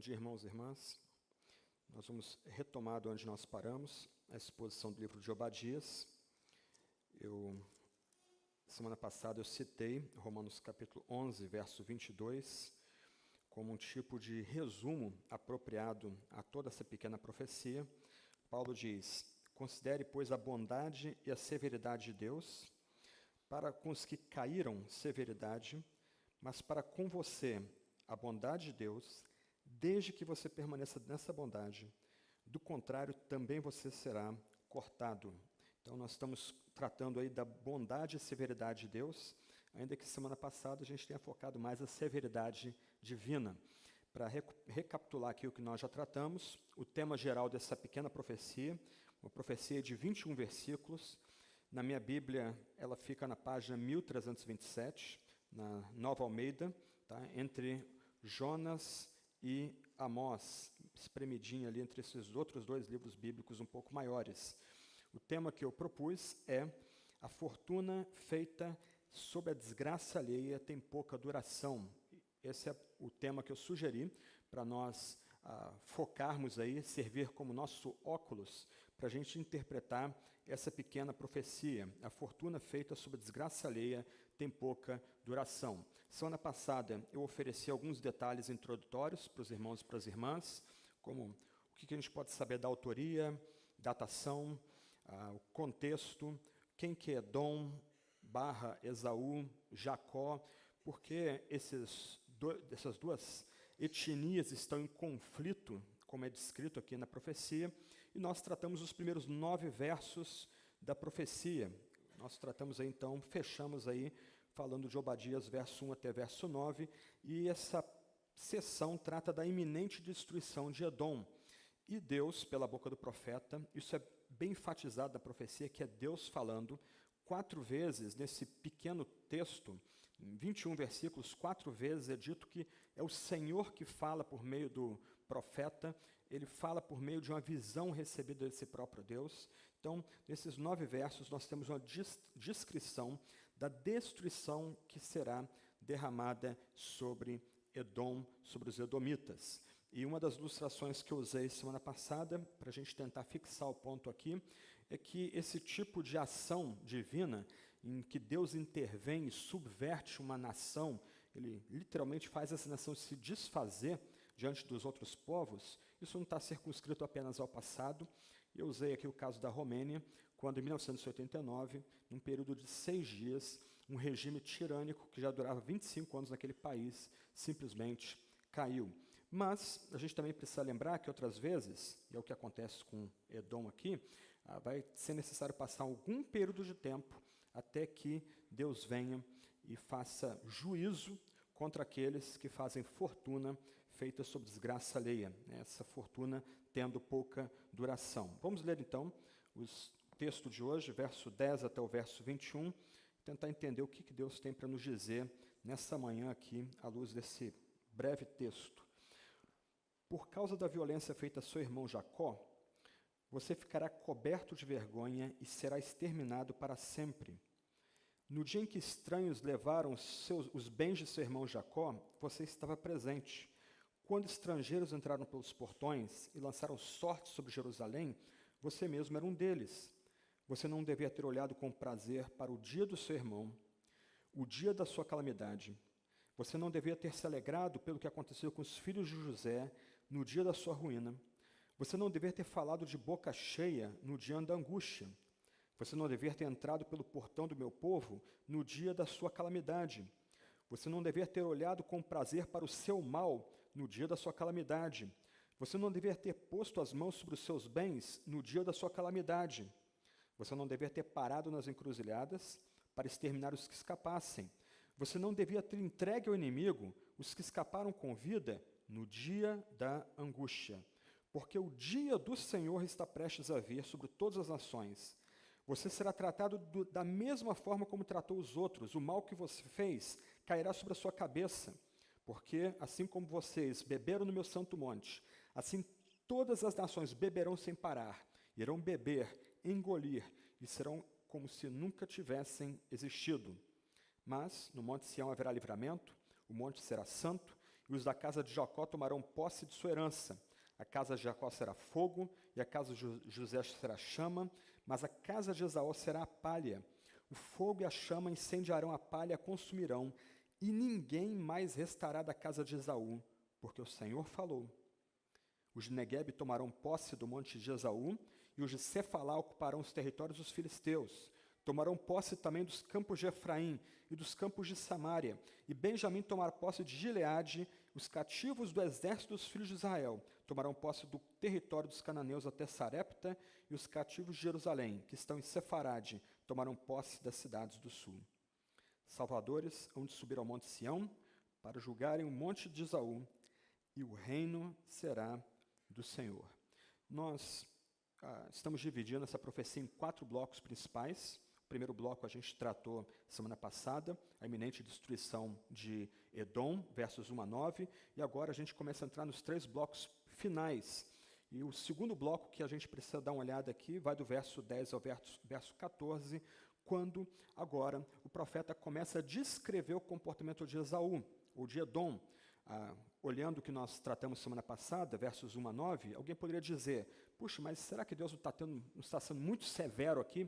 Bom dia, irmãos e irmãs. Nós vamos retomar de onde nós paramos, a exposição do livro de Obadias. Semana passada eu citei Romanos capítulo 11, verso 22, como um tipo de resumo apropriado a toda essa pequena profecia. Paulo diz: considere, pois, a bondade e a severidade de Deus, para com os que caíram severidade, mas para com você a bondade de Deus, desde que você permaneça nessa bondade. Do contrário, também você será cortado. Então, nós estamos tratando aí da bondade e severidade de Deus, ainda que semana passada a gente tenha focado mais a severidade divina. Para recapitular aqui o que nós já tratamos, o tema geral dessa pequena profecia, uma profecia de 21 versículos. Na minha Bíblia, ela fica na página 1327, na Nova Almeida, tá? Entre Jonas e Amós, espremidinho ali entre esses outros dois livros bíblicos um pouco maiores. O tema que eu propus é: a fortuna feita sob a desgraça alheia tem pouca duração. Esse é o tema que eu sugeri para nós focarmos aí, servir como nosso óculos para a gente interpretar essa pequena profecia. A fortuna feita sob a desgraça alheia tem pouca duração. Semana passada eu ofereci alguns detalhes introdutórios para os irmãos e para as irmãs, como o que a gente pode saber da autoria, datação, o contexto, quem que é Edom, Esaú, Jacó, porque essas duas etnias estão em conflito, como é descrito aqui na profecia, e nós tratamos os primeiros 9 versos da profecia. Nós tratamos aí, então, fechamos aí falando de Obadias, verso 1 até verso 9, e essa sessão trata da iminente destruição de Edom. E Deus, pela boca do profeta, isso é bem enfatizado na profecia, que é Deus falando 4 vezes nesse pequeno texto, em 21 versículos, 4 vezes é dito que é o Senhor que fala por meio do profeta, ele fala por meio de uma visão recebida desse próprio Deus. Então, nesses 9 versos, nós temos uma descrição da destruição que será derramada sobre Edom, sobre os edomitas. E uma das ilustrações que eu usei semana passada, para a gente tentar fixar o ponto aqui, é que esse tipo de ação divina, em que Deus intervém e subverte uma nação, ele literalmente faz essa nação se desfazer diante dos outros povos, isso não está circunscrito apenas ao passado. Eu usei aqui o caso da Romênia, quando em 1989, num período de 6 dias, um regime tirânico que já durava 25 anos naquele país, simplesmente caiu. Mas a gente também precisa lembrar que outras vezes, e é o que acontece com Edom aqui, vai ser necessário passar algum período de tempo até que Deus venha e faça juízo contra aqueles que fazem fortuna feita sob desgraça alheia, essa fortuna tendo pouca duração. Vamos ler então o texto de hoje, verso 10 até o verso 21, tentar entender o que Deus tem para nos dizer nessa manhã aqui, à luz desse breve texto. Por causa da violência feita a seu irmão Jacó, você ficará coberto de vergonha e será exterminado para sempre. No dia em que estranhos levaram os bens de seu irmão Jacó, você estava presente. Quando estrangeiros entraram pelos portões e lançaram sorte sobre Jerusalém, você mesmo era um deles. Você não devia ter olhado com prazer para o dia do seu irmão, o dia da sua calamidade. Você não devia ter se alegrado pelo que aconteceu com os filhos de José no dia da sua ruína. Você não devia ter falado de boca cheia no dia da angústia. Você não devia ter entrado pelo portão do meu povo no dia da sua calamidade. Você não devia ter olhado com prazer para o seu mal no dia da sua calamidade. Você não devia ter posto as mãos sobre os seus bens no dia da sua calamidade. Você não devia ter parado nas encruzilhadas para exterminar os que escapassem. Você não devia ter entregue ao inimigo os que escaparam com vida no dia da angústia. Porque o dia do Senhor está prestes a vir sobre todas as nações. Você será tratado da mesma forma como tratou os outros. O mal que você fez cairá sobre a sua cabeça. Porque, assim como vocês beberam no meu santo monte, assim todas as nações beberão sem parar, irão beber, engolir, e serão como se nunca tivessem existido. Mas no monte Sião haverá livramento, o monte será santo, e os da casa de Jacó tomarão posse de sua herança. A casa de Jacó será fogo, e a casa de José será chama, mas a casa de Esaú será a palha. O fogo e a chama incendiarão a palha e a consumirão, e ninguém mais restará da casa de Esaú, porque o Senhor falou. Os de Neguebe tomarão posse do monte de Esaú, e os de Cefalá ocuparão os territórios dos filisteus. Tomarão posse também dos campos de Efraim e dos campos de Samaria, e Benjamim tomará posse de Gileade. Os cativos do exército dos filhos de Israel tomarão posse do território dos cananeus até Sarepta, e os cativos de Jerusalém, que estão em Sefarade, tomarão posse das cidades do sul. Salvadores hão de subir ao monte Sião, para julgarem o monte de Esaú, e o reino será do Senhor. Nós estamos dividindo essa profecia em 4 blocos principais. O primeiro bloco a gente tratou semana passada, a iminente destruição de Edom, versos 1 a 9, e agora a gente começa a entrar nos 3 blocos finais. E o segundo bloco que a gente precisa dar uma olhada aqui vai do verso 10 ao verso 14, quando agora o profeta começa a descrever o comportamento de Esaú, ou de Edom. Olhando o que nós tratamos semana passada, versos 1 a 9, alguém poderia dizer, puxa, mas será que Deus não está sendo muito severo aqui?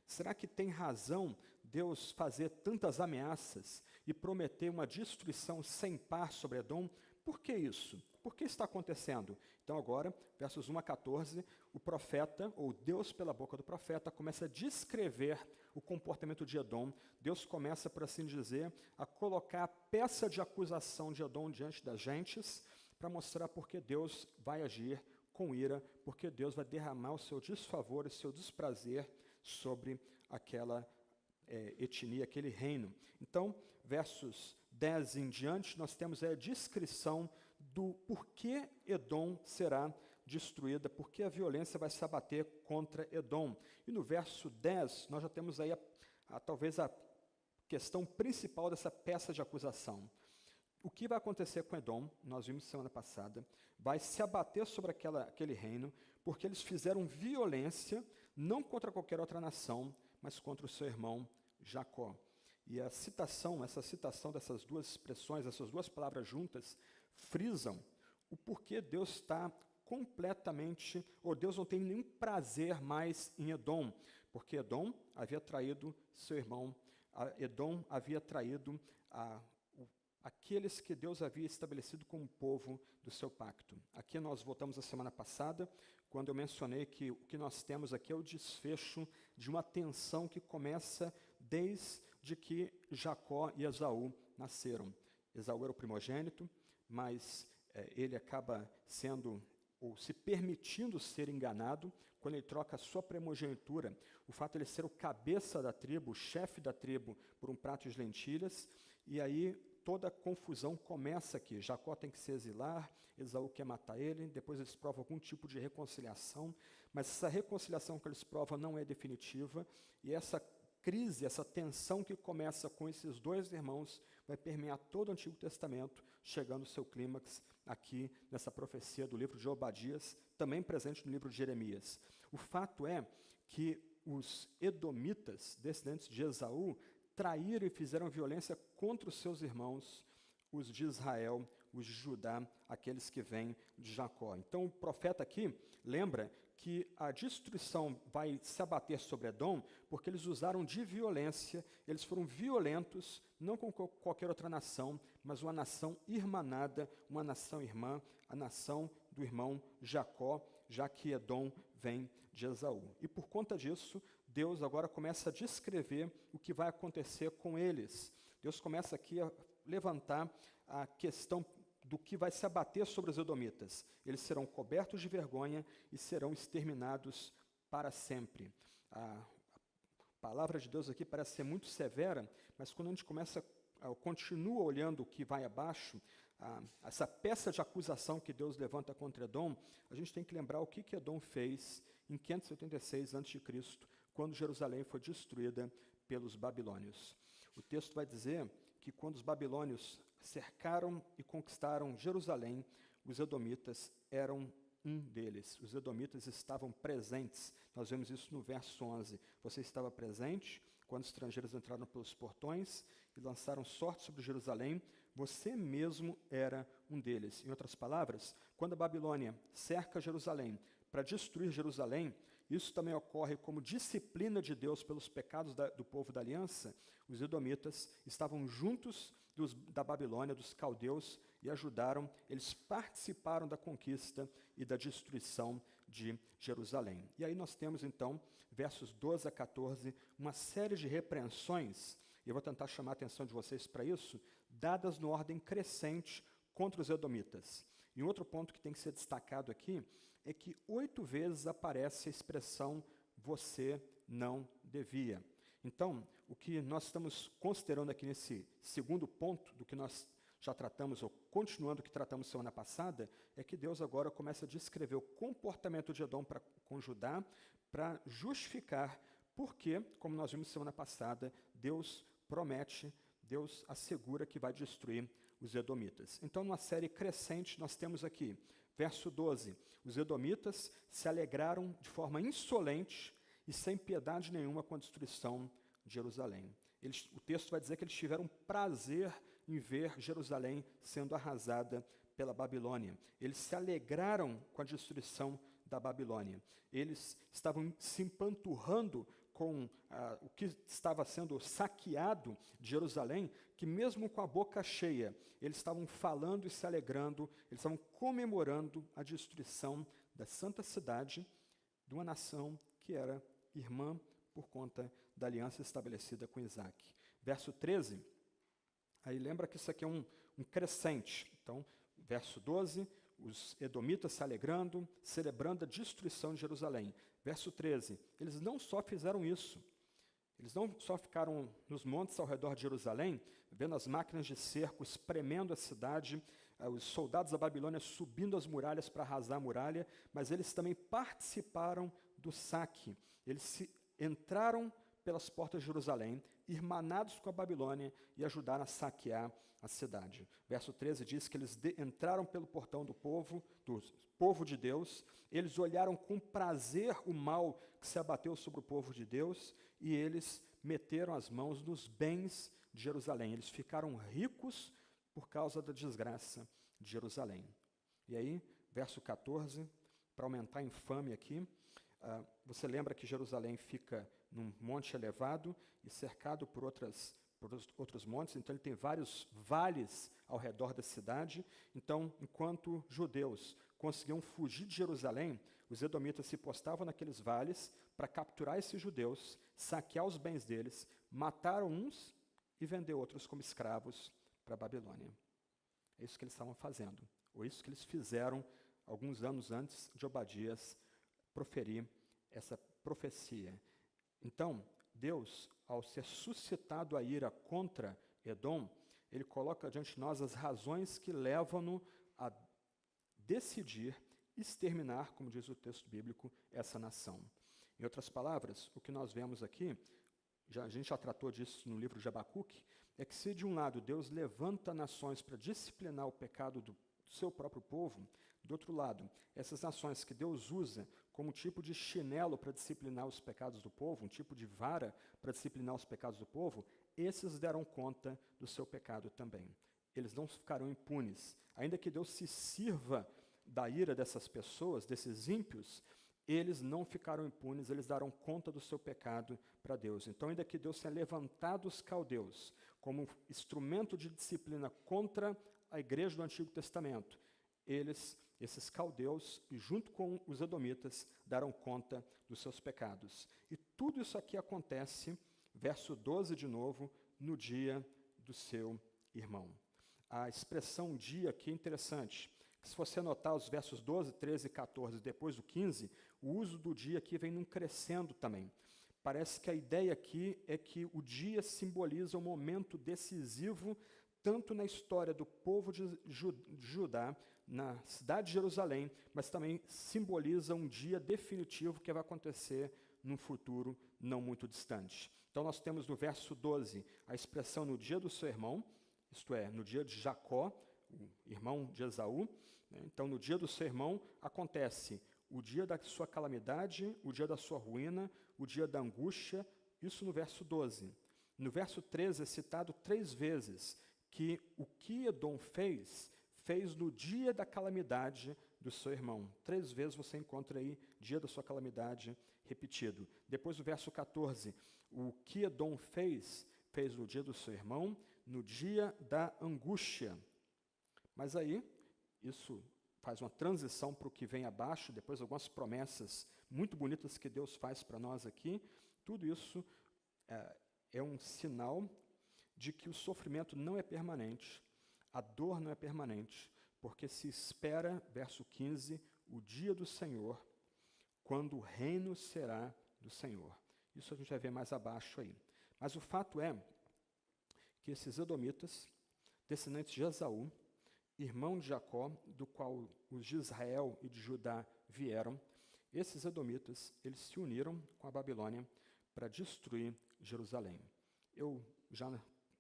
Será que tem razão Deus fazer tantas ameaças e prometer uma destruição sem par sobre Edom? Por que isso? Por que está acontecendo? Então agora, versos 1 a 14, o profeta, ou Deus pela boca do profeta, começa a descrever o comportamento de Edom. Deus começa, por assim dizer, a colocar a peça de acusação de Edom diante das gentes, para mostrar por que Deus vai agir com ira, porque Deus vai derramar o seu desfavor e o seu desprazer sobre aquela etnia, aquele reino. Então, versos 10 em diante, nós temos a descrição do porquê Edom será destruída, porque a violência vai se abater contra Edom. E no verso 10, nós já temos aí talvez a questão principal dessa peça de acusação. O que vai acontecer com Edom, nós vimos semana passada, vai se abater sobre aquele reino, porque eles fizeram violência, não contra qualquer outra nação, mas contra o seu irmão Jacó. E essa citação dessas duas expressões, essas duas palavras juntas, frisam o porquê Deus está completamente, ou Deus não tem nenhum prazer mais em Edom, porque Edom havia traído seu irmão, Edom havia traído aqueles que Deus havia estabelecido como povo do seu pacto. Aqui nós voltamos a semana passada, quando eu mencionei que o que nós temos aqui é o desfecho de uma tensão que começa desde que Jacó e Esaú nasceram. Esaú era o primogênito, mas ele acaba sendo, ou se permitindo ser enganado, quando ele troca a sua primogenitura, o fato de ele ser o cabeça da tribo, o chefe da tribo, por um prato de lentilhas, e aí toda a confusão começa aqui. Jacó tem que se exilar, Esaú quer matar ele, depois eles provam algum tipo de reconciliação, mas essa reconciliação que eles provam não é definitiva, e essa crise, essa tensão que começa com esses dois irmãos, vai permear todo o Antigo Testamento, chegando ao seu clímax aqui nessa profecia do livro de Obadias, também presente no livro de Jeremias. O fato é que os edomitas, descendentes de Esaú, traíram e fizeram violência contra os seus irmãos, os de Israel, os de Judá, aqueles que vêm de Jacó. Então o profeta aqui lembra que a destruição vai se abater sobre Edom, porque eles usaram de violência, eles foram violentos, não com qualquer outra nação, mas uma nação irmanada, uma nação irmã, a nação do irmão Jacó, já que Edom vem de Esaú. E por conta disso, Deus agora começa a descrever o que vai acontecer com eles. Deus começa aqui a levantar a questão do que vai se abater sobre os edomitas. Eles serão cobertos de vergonha e serão exterminados para sempre. A palavra de Deus aqui parece ser muito severa, mas quando a gente continua olhando o que vai abaixo, essa peça de acusação que Deus levanta contra Edom, a gente tem que lembrar o que Edom fez em 586 a.C., quando Jerusalém foi destruída pelos babilônios. O texto vai dizer que quando os babilônios cercaram e conquistaram Jerusalém, os edomitas eram um deles. Os edomitas estavam presentes. Nós vemos isso no verso 11. Você estava presente quando os estrangeiros entraram pelos portões e lançaram sorte sobre Jerusalém, você mesmo era um deles. Em outras palavras, quando a Babilônia cerca Jerusalém para destruir Jerusalém, isso também ocorre como disciplina de Deus pelos pecados do povo da aliança. Os edomitas estavam juntos da Babilônia, dos caldeus, e ajudaram, eles participaram da conquista e da destruição de Jerusalém. E aí nós temos então, versos 12 a 14, uma série de repreensões, e eu vou tentar chamar a atenção de vocês para isso, dadas no ordem crescente contra os edomitas. E um outro ponto que tem que ser destacado aqui é que 8 vezes aparece a expressão você não devia. Então, o que nós estamos considerando aqui nesse segundo ponto do que nós já tratamos, ou continuando o que tratamos semana passada, é que Deus agora começa a descrever o comportamento de Edom com Judá para justificar porque, como nós vimos semana passada, Deus promete, Deus assegura que vai destruir os edomitas. Então, numa série crescente, nós temos aqui, verso 12, os edomitas se alegraram de forma insolente e sem piedade nenhuma com a destruição de Jerusalém. O texto vai dizer que eles tiveram prazer em ver Jerusalém sendo arrasada pela Babilônia. Eles se alegraram com a destruição da Babilônia. Eles estavam se empanturrando com o que estava sendo saqueado de Jerusalém, que mesmo com a boca cheia, eles estavam falando e se alegrando, eles estavam comemorando a destruição da santa cidade, de uma nação que era irmã por conta da aliança estabelecida com Isaac. Verso 13, aí lembra que isso aqui é um crescente. Então, verso 12, os edomitas se alegrando, celebrando a destruição de Jerusalém. Verso 13, eles não só fizeram isso, eles não só ficaram nos montes ao redor de Jerusalém, vendo as máquinas de cerco espremendo a cidade, os soldados da Babilônia subindo as muralhas para arrasar a muralha, mas eles também participaram do saque. Eles entraram pelas portas de Jerusalém, irmanados com a Babilônia, e ajudaram a saquear a cidade. Verso 13 diz que eles entraram pelo portão do povo de Deus, eles olharam com prazer o mal que se abateu sobre o povo de Deus, e eles meteram as mãos nos bens de Jerusalém. Eles ficaram ricos por causa da desgraça de Jerusalém. E aí, verso 14, para aumentar a infâmia aqui, você lembra que Jerusalém fica num monte elevado e cercado por outros montes, então ele tem vários vales ao redor da cidade. Então, enquanto judeus conseguiam fugir de Jerusalém, os edomitas se postavam naqueles vales para capturar esses judeus, saquear os bens deles, matar uns e vender outros como escravos para a Babilônia. É isso que eles estavam fazendo, ou isso que eles fizeram alguns anos antes de Obadias proferir essa profecia. Então, Deus, ao ser suscitado a ira contra Edom, ele coloca diante de nós as razões que levam-no a decidir exterminar, como diz o texto bíblico, essa nação. Em outras palavras, o que nós vemos aqui, a gente já tratou disso no livro de Abacuque, é que se de um lado Deus levanta nações para disciplinar o pecado do seu próprio povo, do outro lado, essas nações que Deus usa como tipo de chinelo para disciplinar os pecados do povo, um tipo de vara para disciplinar os pecados do povo, esses deram conta do seu pecado também. Eles não ficarão impunes. Ainda que Deus se sirva da ira dessas pessoas, desses ímpios, eles não ficaram impunes, eles darão conta do seu pecado para Deus. Então, ainda que Deus tenha levantado os caldeus como instrumento de disciplina contra a igreja do Antigo Testamento, esses caldeus, junto com os edomitas, darão conta dos seus pecados. E tudo isso aqui acontece, verso 12 de novo, no dia do seu irmão. A expressão dia aqui é interessante. Se você anotar os versos 12, 13 e 14, depois do 15, o uso do dia aqui vem num crescendo também. Parece que a ideia aqui é que o dia simboliza um momento decisivo, tanto na história do povo de Judá, na cidade de Jerusalém, mas também simboliza um dia definitivo que vai acontecer num futuro não muito distante. Então nós temos no verso 12 a expressão no dia do seu irmão, isto é, no dia de Jacó, o irmão de Esaú. Então no dia do seu irmão acontece o dia da sua calamidade, o dia da sua ruína, o dia da angústia, isso no verso 12. No verso 13 é citado 3 vezes que o que Edom fez no dia da calamidade do seu irmão. 3 vezes você encontra aí dia da sua calamidade repetido. Depois o verso 14, o que Edom fez no dia do seu irmão, no dia da angústia. Mas aí, isso faz uma transição para o que vem abaixo, depois algumas promessas muito bonitas que Deus faz para nós aqui. Tudo isso é um sinal de que o sofrimento não é permanente, a dor não é permanente, porque se espera, verso 15, o dia do Senhor, quando o reino será do Senhor. Isso a gente vai ver mais abaixo aí. Mas o fato é que esses edomitas, descendentes de Esaú, irmão de Jacó, do qual os de Israel e de Judá vieram, esses edomitas, eles se uniram com a Babilônia para destruir Jerusalém. Eu já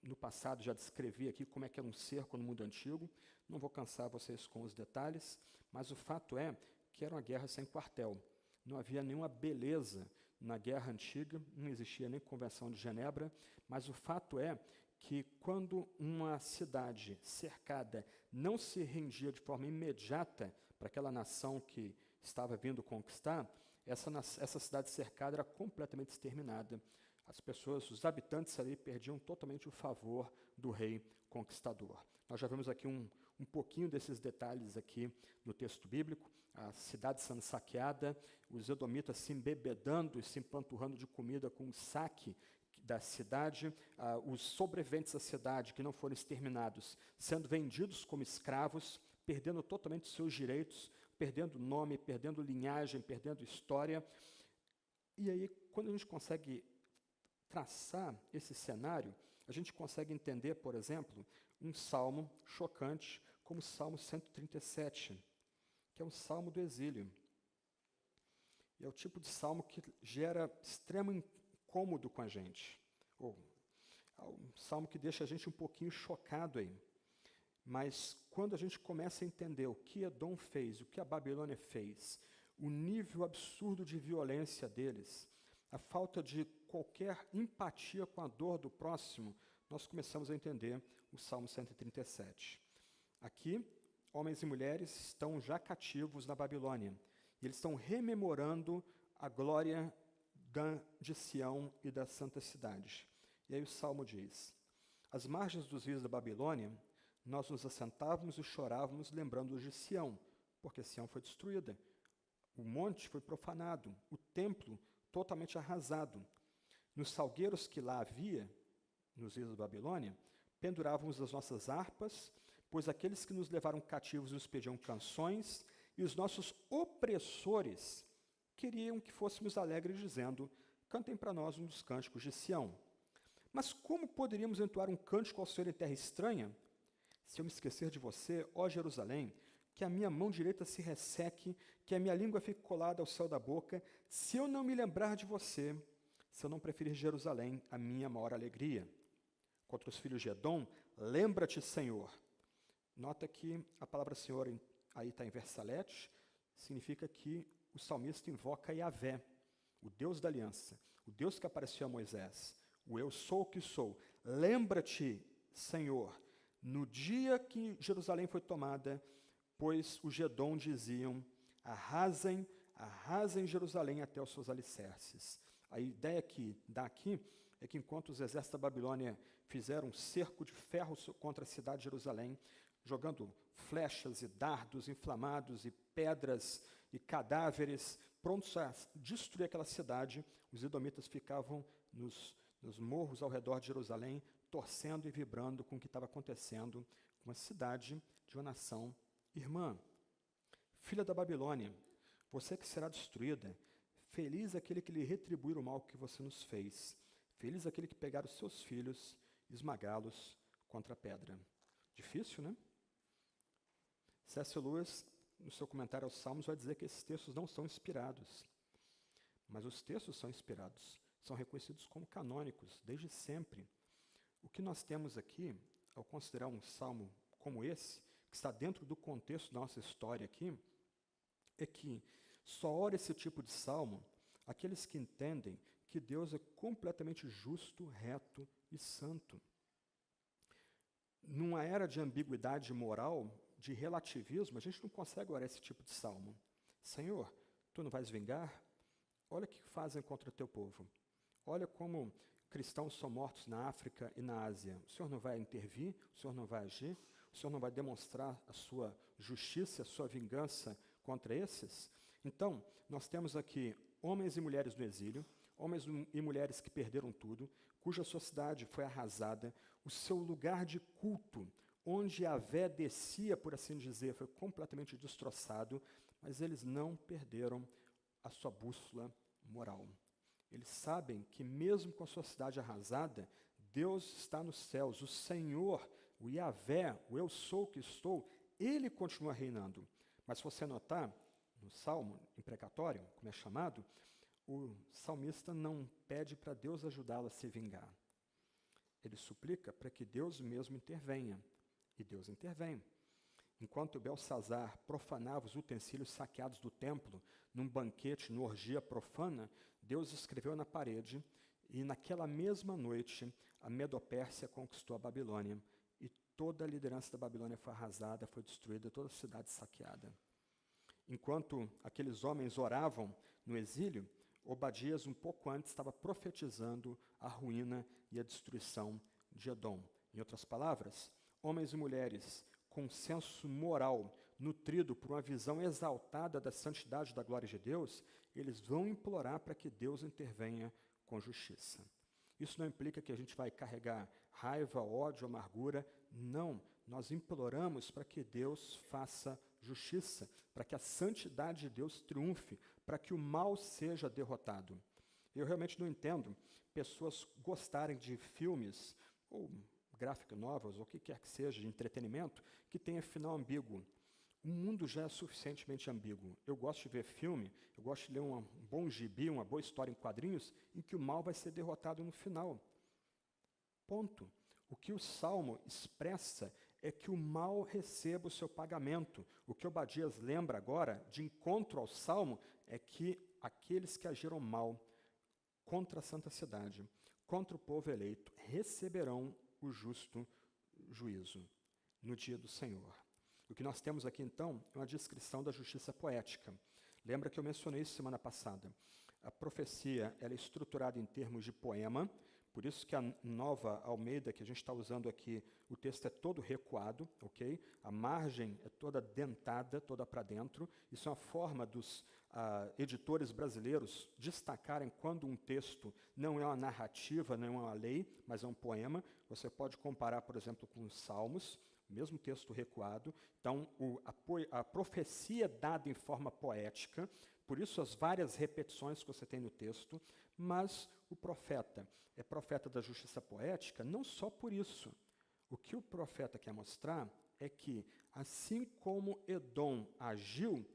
no passado já descrevi aqui como é que era um cerco no mundo antigo, não vou cansar vocês com os detalhes, mas o fato é que era uma guerra sem quartel. Não havia nenhuma beleza na guerra antiga, não existia nem Convenção de Genebra, mas o fato é que quando uma cidade cercada não se rendia de forma imediata para aquela nação que estava vindo conquistar, essa cidade cercada era completamente exterminada. As pessoas, os habitantes ali perdiam totalmente o favor do rei conquistador. Nós já vimos aqui um pouquinho desses detalhes aqui no texto bíblico, a cidade sendo saqueada, os edomitas se embebedando e se empanturrando de comida com o saque da cidade, os sobreviventes da cidade que não foram exterminados, sendo vendidos como escravos, perdendo totalmente os seus direitos, perdendo nome, perdendo linhagem, perdendo história. E aí, quando a gente consegue traçar esse cenário, a gente consegue entender, por exemplo, um salmo chocante, como o Salmo 137, que é um salmo do exílio. E é o tipo de salmo que gera extremo incômodo com a gente. Ou é um salmo que deixa a gente um pouquinho chocado aí. Mas quando a gente começa a entender o que Edom fez, o que a Babilônia fez, o nível absurdo de violência deles, a falta de qualquer empatia com a dor do próximo, nós começamos a entender o Salmo 137. Aqui, homens e mulheres estão já cativos na Babilônia, e eles estão rememorando a glória de Sião e da santa cidade. E aí o Salmo diz: às margens dos rios da Babilônia, nós nos assentávamos e chorávamos lembrando de Sião, porque Sião foi destruída, o monte foi profanado, o templo totalmente arrasado. Nos salgueiros que lá havia, nos rios da Babilônia, pendurávamos as nossas harpas, pois aqueles que nos levaram cativos nos pediam canções, e os nossos opressores queriam que fôssemos alegres, dizendo: cantem para nós um dos cânticos de Sião. Mas como poderíamos entoar um cântico ao Senhor em terra estranha? Se eu me esquecer de você, ó Jerusalém, que a minha mão direita se resseque, que a minha língua fique colada ao céu da boca, se eu não me lembrar de você, se eu não preferir Jerusalém, a minha maior alegria. Contra os filhos de Edom, lembra-te, Senhor. Nota que a palavra Senhor aí está em versalete, significa que o salmista invoca Yahvé, o Deus da aliança, o Deus que apareceu a Moisés, o eu sou o que sou. Lembra-te, Senhor, no dia que Jerusalém foi tomada, pois os de Edom diziam: arrasem Jerusalém até os seus alicerces. A ideia que dá aqui é que enquanto os exércitos da Babilônia fizeram um cerco de ferro contra a cidade de Jerusalém, jogando flechas e dardos inflamados e pedras e cadáveres, prontos a destruir aquela cidade, os edomitas ficavam nos morros ao redor de Jerusalém, torcendo e vibrando com o que estava acontecendo com a cidade de uma nação irmã. Filha da Babilônia, você que será destruída, feliz aquele que lhe retribuir o mal que você nos fez. Feliz aquele que pegar os seus filhos e esmagá-los contra a pedra. Difícil, né? C.S. Lewis, no seu comentário aos Salmos, vai dizer que esses textos não são inspirados. Mas os textos são inspirados, são reconhecidos como canônicos, desde sempre. O que nós temos aqui, ao considerar um salmo como esse, que está dentro do contexto da nossa história aqui, é que só ora esse tipo de salmo aqueles que entendem que Deus é completamente justo, reto e santo. numa era de ambiguidade moral, de relativismo, a gente não consegue orar esse tipo de salmo. Senhor, tu não vais vingar? Olha o que fazem contra o teu povo. Olha como cristãos são mortos na África e na Ásia. O Senhor não vai intervir? O Senhor não vai agir? O Senhor não vai demonstrar a sua justiça, a sua vingança contra esses? Então, nós temos aqui homens e mulheres no exílio, homens e mulheres que perderam tudo, cuja sociedade foi arrasada, o seu lugar de culto, onde Yahvé descia, por assim dizer, foi completamente destroçado, mas eles não perderam a sua bússola moral. Eles sabem que mesmo com a sua cidade arrasada, Deus está nos céus, o Senhor, o Yahvé, o eu sou que estou, ele continua reinando. Mas se você notar, no Salmo imprecatório, como é chamado, o salmista não pede para Deus ajudá-lo a se vingar. Ele suplica para que Deus mesmo intervenha. E Deus intervém. Enquanto Belsazar profanava os utensílios saqueados do templo, num banquete, numa orgia profana, Deus escreveu na parede, e naquela mesma noite, a Medopérsia conquistou a Babilônia, e toda a liderança da Babilônia foi arrasada, foi destruída, toda a cidade saqueada. Enquanto aqueles homens oravam no exílio, Obadias, um pouco antes, estava profetizando a ruína e a destruição de Edom. Em outras palavras, homens e mulheres com senso moral nutrido por uma visão exaltada da santidade e da glória de Deus, eles vão implorar para que Deus intervenha com justiça. Isso não implica que a gente vai carregar raiva, ódio, amargura. Não, nós imploramos para que Deus faça justiça, para que a santidade de Deus triunfe, para que o mal seja derrotado. Eu realmente não entendo pessoas gostarem de filmes ou graphic novels, ou o que quer que seja, de entretenimento, que tenha final ambíguo. O mundo já é suficientemente ambíguo. Eu gosto de ver filme, eu gosto de ler um bom gibi, uma boa história em quadrinhos, em que o mal vai ser derrotado no final. Ponto. O que o Salmo expressa é que o mal receba o seu pagamento. O que Obadias lembra agora, de encontro ao Salmo, é que aqueles que agiram mal contra a santa cidade, contra o povo eleito, receberão o justo juízo no dia do Senhor. O que nós temos aqui, então, é uma descrição da justiça poética. Lembra que eu mencionei isso semana passada. A profecia ela é estruturada em termos de poema, por isso que a Nova Almeida, que a gente está usando aqui, o texto é todo recuado, ok? A margem é toda dentada, toda para dentro. Isso é uma forma dos editores brasileiros destacarem quando um texto não é uma narrativa, não é uma lei, mas é um poema. Você pode comparar, por exemplo, com os Salmos, mesmo texto recuado. Então, a profecia dada em forma poética, por isso as várias repetições que você tem no texto, mas o profeta é profeta da justiça poética não só por isso. O que o profeta quer mostrar é que, assim como Edom agiu,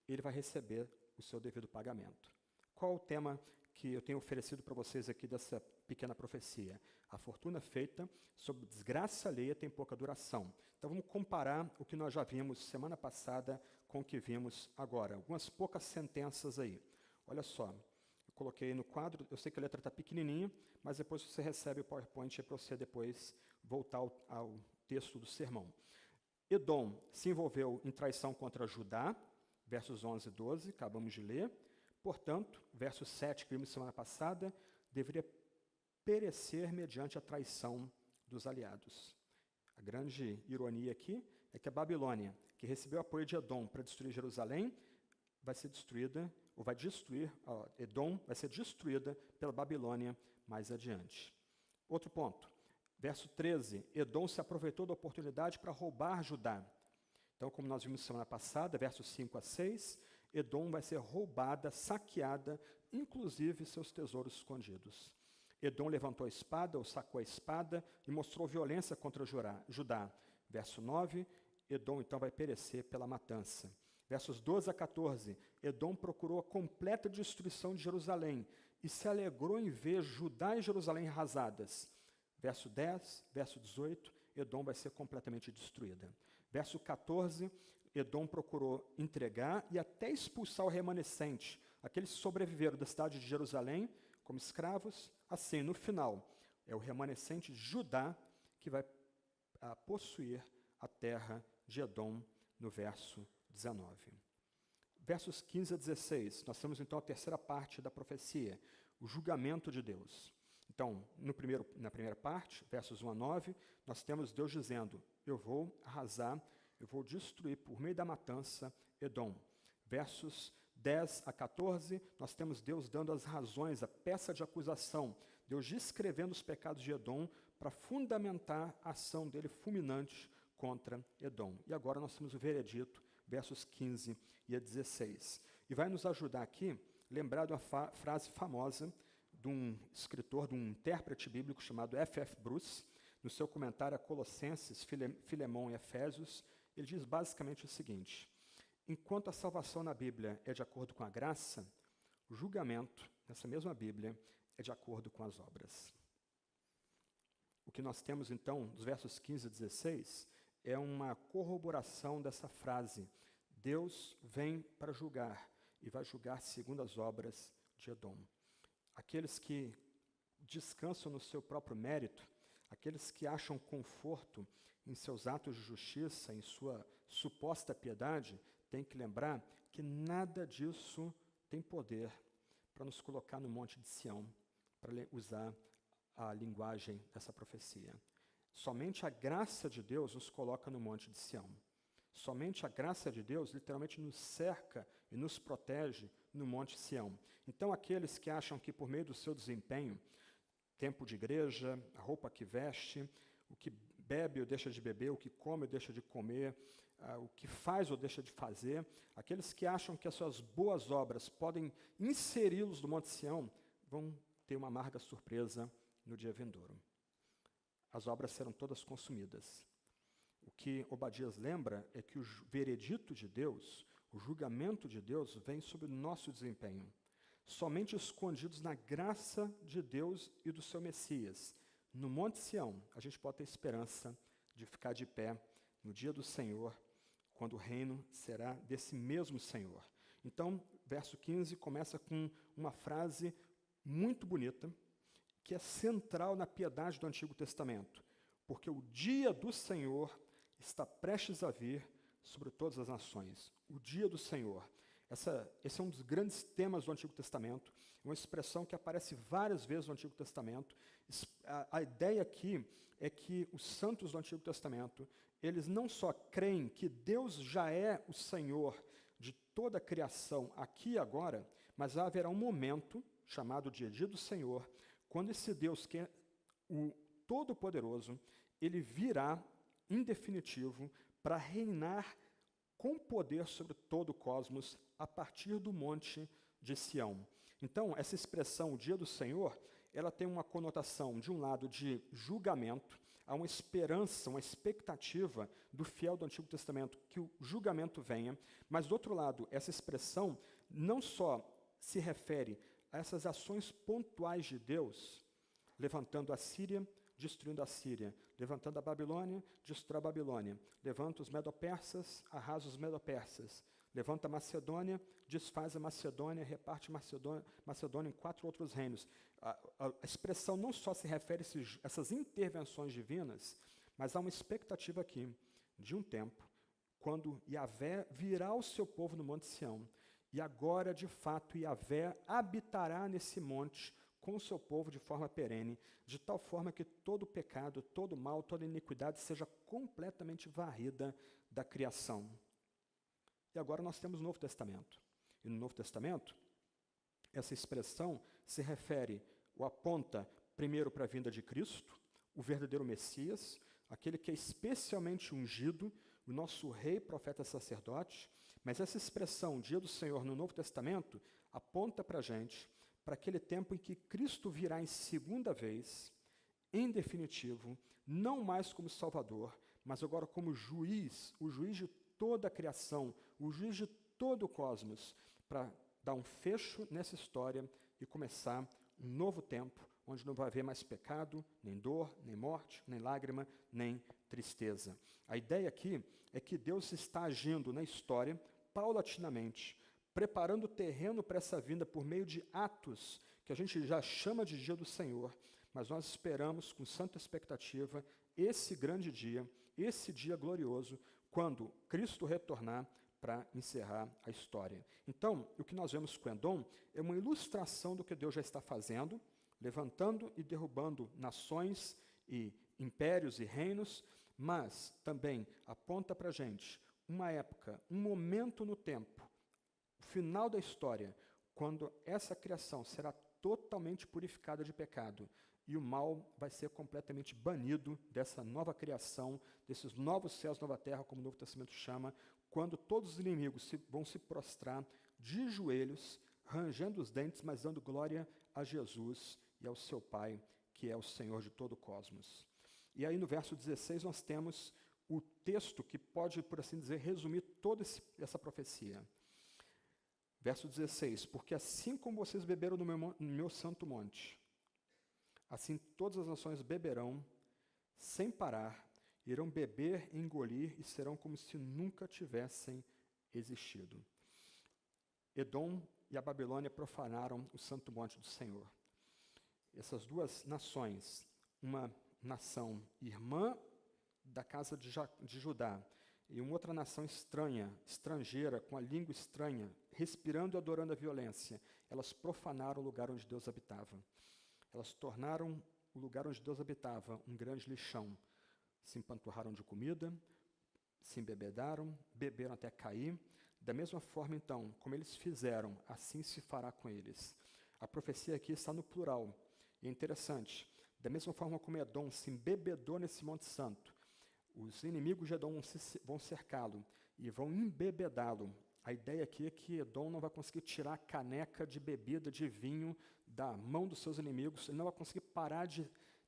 ele vai receber o seu devido pagamento. Qual o tema que eu tenho oferecido para vocês aqui dessa pequena profecia? A fortuna feita sob desgraça alheia tem pouca duração. Então vamos comparar o que nós já vimos semana passada com o que vimos agora. Algumas poucas sentenças aí. Olha só, eu coloquei no quadro, eu sei que a letra está pequenininha, mas depois você recebe o PowerPoint para você depois voltar ao texto do sermão. Edom se envolveu em traição contra Judá, versos 11 e 12, acabamos de ler. Portanto, verso 7, que vimos semana passada, deveria perecer mediante a traição dos aliados. A grande ironia aqui é que a Babilônia, que recebeu apoio de Edom para destruir Jerusalém, vai ser destruída, ou vai destruir, Edom vai ser destruída pela Babilônia mais adiante. Outro ponto, verso 13, Edom se aproveitou da oportunidade para roubar Judá. Então, como nós vimos semana passada, versos 5 a 6, Edom vai ser roubada, saqueada, inclusive seus tesouros escondidos. Edom levantou a espada, ou sacou a espada, e mostrou violência contra Judá. Verso 9, Edom então vai perecer pela matança. Versos 12 a 14, Edom procurou a completa destruição de Jerusalém e se alegrou em ver Judá e Jerusalém arrasadas. Verso 10, verso 18, Edom vai ser completamente destruída. Verso 14, Edom procurou entregar e até expulsar o remanescente, aqueles que sobreviveram da cidade de Jerusalém como escravos. Assim, no final, é o remanescente de Judá que vai a possuir a terra de Edom, no verso 19. Versos 15 a 16, nós temos então a terceira parte da profecia, o julgamento de Deus. Então, na primeira parte, versos 1 a 9, nós temos Deus dizendo: eu vou arrasar, eu vou destruir por meio da matança Edom. Versos 10 a 14, nós temos Deus dando as razões, a peça de acusação, Deus descrevendo os pecados de Edom para fundamentar a ação dele fulminante contra Edom. E agora nós temos o veredito, versos 15 e a 16. E vai nos ajudar aqui, lembrar de uma frase famosa de um escritor, de um intérprete bíblico chamado F.F. Bruce, no seu comentário a Colossenses, Filemão e Efésios. Ele diz basicamente o seguinte: enquanto a salvação na Bíblia é de acordo com a graça, o julgamento, nessa mesma Bíblia, é de acordo com as obras. O que nós temos, então, dos versos 15 a 16, é uma corroboração dessa frase: Deus vem para julgar, e vai julgar segundo as obras de Edom. Aqueles que descansam no seu próprio mérito, aqueles que acham conforto em seus atos de justiça, em sua suposta piedade, têm que lembrar que nada disso tem poder para nos colocar no Monte de Sião, para usar a linguagem dessa profecia. Somente a graça de Deus nos coloca no Monte de Sião. Somente a graça de Deus literalmente nos cerca e nos protege no Monte Sião. Então, aqueles que acham que por meio do seu desempenho, tempo de igreja, a roupa que veste, o que bebe ou deixa de beber, o que come ou deixa de comer, o que faz ou deixa de fazer, aqueles que acham que as suas boas obras podem inseri-los no Monte Sião, vão ter uma amarga surpresa no dia vindouro. As obras serão todas consumidas. O que Obadias lembra é que o veredito de Deus, o julgamento de Deus, vem sobre o nosso desempenho. Somente escondidos na graça de Deus e do seu Messias, no Monte Sião, a gente pode ter esperança de ficar de pé no dia do Senhor, quando o reino será desse mesmo Senhor. Então, verso 15 começa com uma frase muito bonita, que é central na piedade do Antigo Testamento. Porque o dia do Senhor está prestes a vir sobre todas as nações. O dia do Senhor. Esse é um dos grandes temas do Antigo Testamento, uma expressão que aparece várias vezes no Antigo Testamento. A ideia aqui é que os santos do Antigo Testamento, eles não só creem que Deus já é o Senhor de toda a criação aqui e agora, mas haverá um momento, chamado dia do Senhor, quando esse Deus, que é o Todo-Poderoso, ele virá, em definitivo, para reinar com poder sobre todo o cosmos, a partir do Monte de Sião. Então, essa expressão, o dia do Senhor, ela tem uma conotação, de um lado, de julgamento, há uma esperança, uma expectativa do fiel do Antigo Testamento que o julgamento venha, mas, do outro lado, essa expressão não só se refere a essas ações pontuais de Deus, levantando a Síria, destruindo a Síria, levantando a Babilônia, destrói a Babilônia, levanta os medo-persas, arrasa os medo-persas, levanta a Macedônia, desfaz a Macedônia, reparte Macedônia em 4 outros reinos. A expressão não só se refere a essas intervenções divinas, mas há uma expectativa aqui de um tempo, quando Yahvé virá o seu povo no Monte Sião, e agora, de fato, Yahvé habitará nesse monte com o seu povo de forma perene, de tal forma que todo pecado, todo mal, toda iniquidade seja completamente varrida da criação. E agora nós temos o Novo Testamento. E no Novo Testamento, essa expressão se refere ou aponta primeiro para a vinda de Cristo, o verdadeiro Messias, aquele que é especialmente ungido, o nosso rei, profeta, sacerdote. Mas essa expressão, dia do Senhor, no Novo Testamento, aponta para a gente, para aquele tempo em que Cristo virá em segunda vez, em definitivo, não mais como Salvador, mas agora como juiz, o juiz de toda a criação, o juiz de todo o cosmos, para dar um fecho nessa história e começar um novo tempo, onde não vai haver mais pecado, nem dor, nem morte, nem lágrima, nem tristeza. A ideia aqui é que Deus está agindo na história paulatinamente, preparando o terreno para essa vinda por meio de atos que a gente já chama de dia do Senhor, mas nós esperamos com santa expectativa esse grande dia, esse dia glorioso, quando Cristo retornar para encerrar a história. Então, o que nós vemos com Edom é uma ilustração do que Deus já está fazendo, levantando e derrubando nações e impérios e reinos, mas também aponta para a gente uma época, um momento no tempo, o final da história, quando essa criação será totalmente purificada de pecado e o mal vai ser completamente banido dessa nova criação, desses novos céus, nova terra, como o Novo Testamento chama, quando todos os inimigos vão se prostrar de joelhos, rangendo os dentes, mas dando glória a Jesus e ao seu Pai, que é o Senhor de todo o cosmos. E aí no verso 16 nós temos o texto que pode, por assim dizer, resumir toda essa profecia. Verso 16, porque assim como vocês beberam no meu santo monte, assim todas as nações beberão, sem parar, irão beber, engolir e serão como se nunca tivessem existido. Edom e a Babilônia profanaram o santo monte do Senhor. Essas duas nações, uma nação irmã da casa de Judá e uma outra nação estranha, estrangeira, com a língua estranha, respirando e adorando a violência, elas profanaram o lugar onde Deus habitava. Elas tornaram o lugar onde Deus habitava um grande lixão. Se empanturraram de comida, se embebedaram, beberam até cair. Da mesma forma, então, como eles fizeram, assim se fará com eles. A profecia aqui está no plural. E é interessante, da mesma forma como Edom se embebedou nesse Monte Santo, os inimigos de Edom vão cercá-lo e vão embebedá-lo. A ideia aqui é que Edom não vai conseguir tirar a caneca de bebida, de vinho, da mão dos seus inimigos, ele não vai conseguir parar de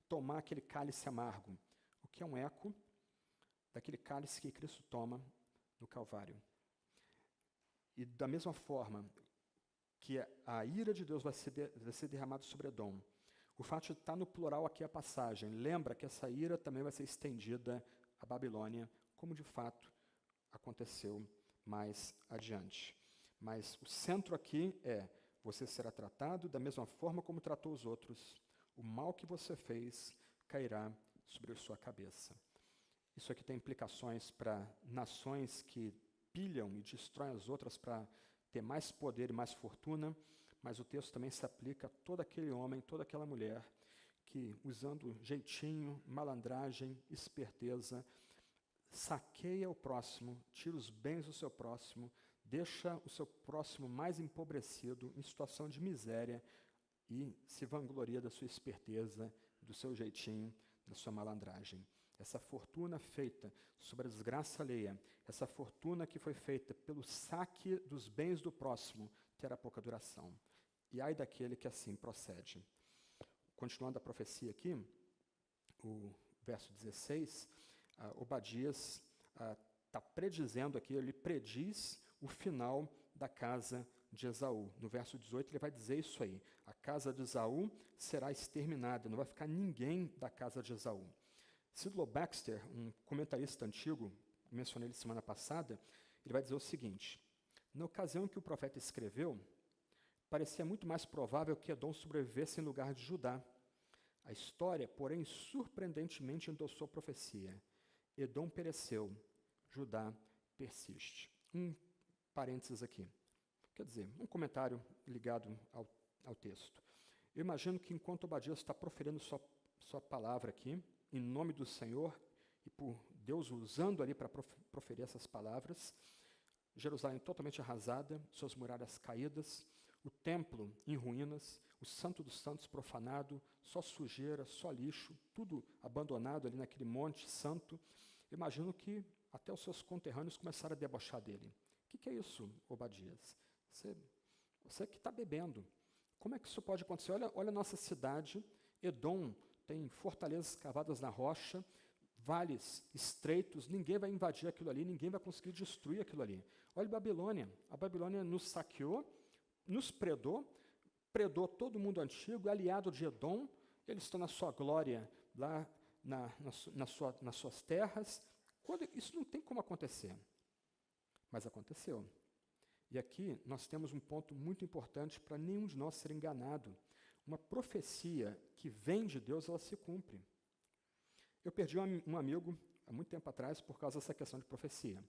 tomar aquele cálice amargo, o que é um eco daquele cálice que Cristo toma no Calvário. E da mesma forma que a ira de Deus vai ser derramada sobre Edom, o fato de estar no plural aqui a passagem, lembra que essa ira também vai ser estendida à Babilônia, como de fato aconteceu mais adiante. Mas o centro aqui é, você será tratado da mesma forma como tratou os outros. O mal que você fez cairá sobre a sua cabeça. Isso aqui tem implicações para nações que pilham e destroem as outras para ter mais poder e mais fortuna, mas o texto também se aplica a todo aquele homem, toda aquela mulher que, usando jeitinho, malandragem, esperteza, saqueia o próximo, tira os bens do seu próximo, deixa o seu próximo mais empobrecido, em situação de miséria, e se vangloria da sua esperteza, do seu jeitinho, da sua malandragem. Essa fortuna feita sobre a desgraça alheia, essa fortuna que foi feita pelo saque dos bens do próximo, terá pouca duração. E ai daquele que assim procede. Continuando a profecia aqui, o verso 16, Obadias está predizendo aqui, ele prediz o final da casa de Esaú. No verso 18 ele vai dizer isso aí, a casa de Esaú será exterminada, não vai ficar ninguém da casa de Esaú. Sidlow Baxter, um comentarista antigo, mencionei ele semana passada, ele vai dizer o seguinte, na ocasião em que o profeta escreveu, parecia muito mais provável que Edom sobrevivesse em lugar de Judá. A história, porém, surpreendentemente endossou a profecia. Edom pereceu, Judá persiste. Um parênteses aqui. Quer dizer, um comentário ligado ao texto. Eu imagino que enquanto Obadias está proferindo sua palavra aqui, em nome do Senhor, e por Deus usando ali para proferir essas palavras, Jerusalém totalmente arrasada, suas muralhas caídas, o templo em ruínas, o Santo dos Santos profanado, só sujeira, só lixo, tudo abandonado ali naquele monte santo. Imagino que até os seus conterrâneos começaram a debochar dele. O que é isso, Obadias? Você que está bebendo. Como é que isso pode acontecer? Olha a nossa cidade, Edom tem fortalezas cavadas na rocha, vales estreitos, ninguém vai invadir aquilo ali, ninguém vai conseguir destruir aquilo ali. Olha a Babilônia nos saqueou, nos predou todo mundo antigo, aliado de Edom, eles estão na sua glória lá nas suas terras. Isso não tem como acontecer, mas aconteceu. E aqui nós temos um ponto muito importante para nenhum de nós ser enganado. Uma profecia que vem de Deus, ela se cumpre. Eu perdi um amigo há muito tempo atrás por causa dessa questão de profecia.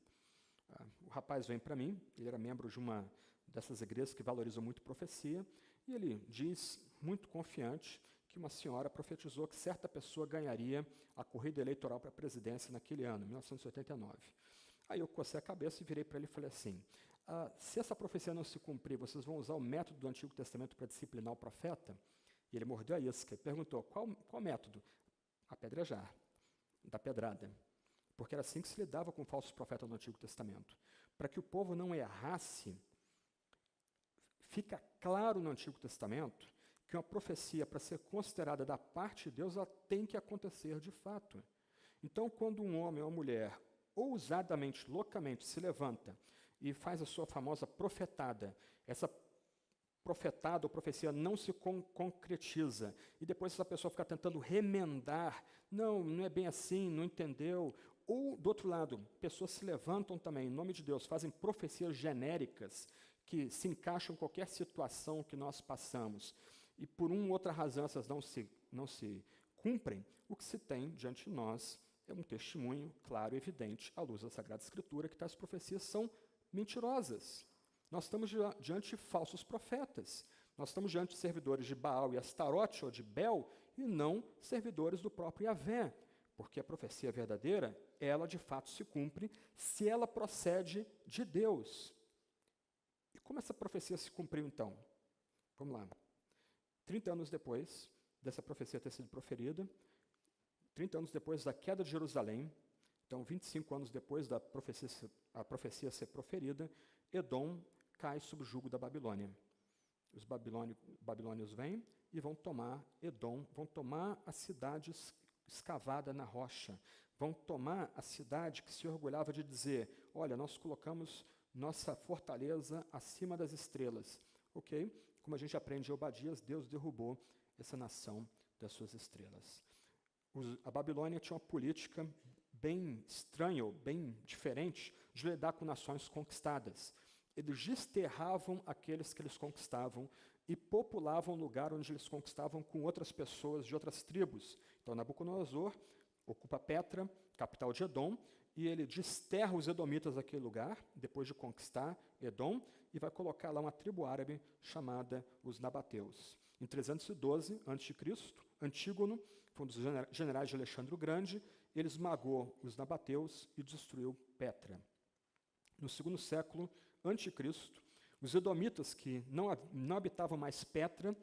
O rapaz vem para mim, ele era membro de uma dessas igrejas que valorizam muito profecia, e ele diz, muito confiante, que uma senhora profetizou que certa pessoa ganharia a corrida eleitoral para a presidência naquele ano, 1989. Aí eu cocei a cabeça e virei para ele e falei assim, se essa profecia não se cumprir, vocês vão usar o método do Antigo Testamento para disciplinar o profeta? E ele mordeu a isca e perguntou, qual método? Apedrejar, da pedrada. Porque era assim que se lidava com falsos profetas no Antigo Testamento. Para que o povo não errasse, fica claro no Antigo Testamento que uma profecia, para ser considerada da parte de Deus, ela tem que acontecer de fato. Então, quando um homem ou uma mulher, ousadamente, loucamente, se levanta e faz a sua famosa profetada, essa profetada ou profecia não se concretiza, e depois essa pessoa fica tentando remendar, não é bem assim, não entendeu. Ou, do outro lado, pessoas se levantam também, em nome de Deus, fazem profecias genéricas que se encaixam em qualquer situação que nós passamos, e por uma ou outra razão essas não se cumprem, o que se tem diante de nós é um testemunho claro e evidente, à luz da Sagrada Escritura, que tais profecias são mentirosas. Nós estamos diante de falsos profetas. Nós estamos diante de servidores de Baal e Astarote ou de Bel, e não servidores do próprio Yahvé, porque a profecia verdadeira, ela de fato se cumpre se ela procede de Deus. E como essa profecia se cumpriu então? Vamos lá. 30 anos depois dessa profecia ter sido proferida, 30 anos depois da queda de Jerusalém, então 25 anos depois da profecia ser proferida, Edom cai sob o jugo da Babilônia. Os babilônios vêm e vão tomar Edom, vão tomar a cidade escavada na rocha, vão tomar a cidade que se orgulhava de dizer, olha, nós colocamos nossa fortaleza acima das estrelas. Ok? Como a gente aprende em Obadias, Deus derrubou essa nação das suas estrelas. A Babilônia tinha uma política bem estranha, bem diferente, de lidar com nações conquistadas. Eles desterravam aqueles que eles conquistavam e populavam o lugar onde eles conquistavam com outras pessoas de outras tribos. Então, Nabucodonosor ocupa Petra, capital de Edom, e ele desterra os edomitas daquele lugar, depois de conquistar Edom, e vai colocar lá uma tribo árabe chamada os Nabateus. Em 312 a.C., Antígono, foi um dos generais de Alexandre o Grande, ele esmagou os Nabateus e destruiu Petra. No segundo século a.C., os edomitas, que não habitavam mais Petra,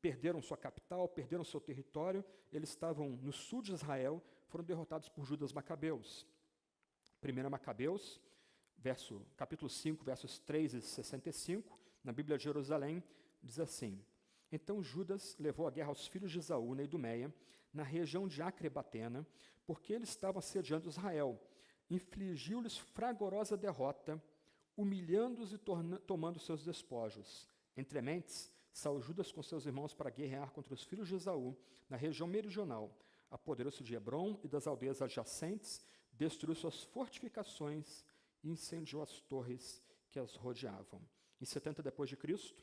perderam sua capital, perderam seu território, eles estavam no sul de Israel, foram derrotados por Judas Macabeus. 1 Macabeus, capítulo 5, versos 3 e 65, na Bíblia de Jerusalém, diz assim, então Judas levou a guerra aos filhos de Esaú, na Idumeia, na região de Acrebatena, porque eles estavam assediando Israel. Infligiu-lhes fragorosa derrota, humilhando-os e tomando seus despojos. Entre mentes, saiu Judas com seus irmãos para guerrear contra os filhos de Esaú, na região meridional. Apoderou-se de Hebrom e das aldeias adjacentes, destruiu suas fortificações e incendiou as torres que as rodeavam. Em 70 depois de Cristo,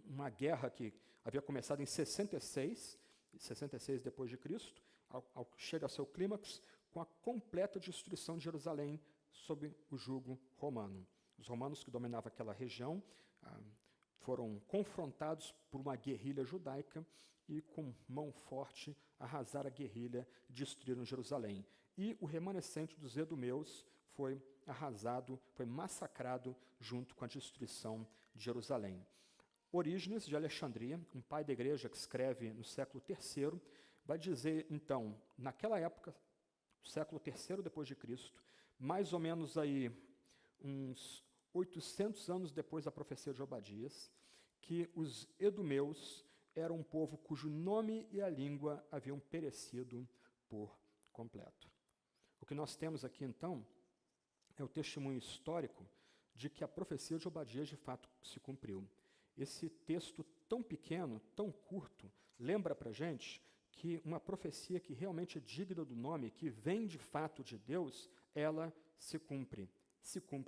uma guerra que havia começado em 66 depois de Cristo, chega ao seu clímax com a completa destruição de Jerusalém sob o jugo romano. Os romanos que dominavam aquela região foram confrontados por uma guerrilha judaica e, com mão forte, arrasaram a guerrilha e destruíram Jerusalém. E o remanescente dos edomeus foi arrasado, foi massacrado junto com a destruição de Jerusalém. Orígenes de Alexandria, um pai da igreja que escreve no século III, vai dizer, então, naquela época, século III depois de Cristo, mais ou menos aí uns 800 anos depois da profecia de Obadias, que os edomeus eram um povo cujo nome e a língua haviam perecido por completo. O que nós temos aqui, então, é o testemunho histórico de que a profecia de Obadias, de fato, se cumpriu. Esse texto tão pequeno, tão curto, lembra para a gente que uma profecia que realmente é digna do nome, que vem de fato de Deus, ela se cumpre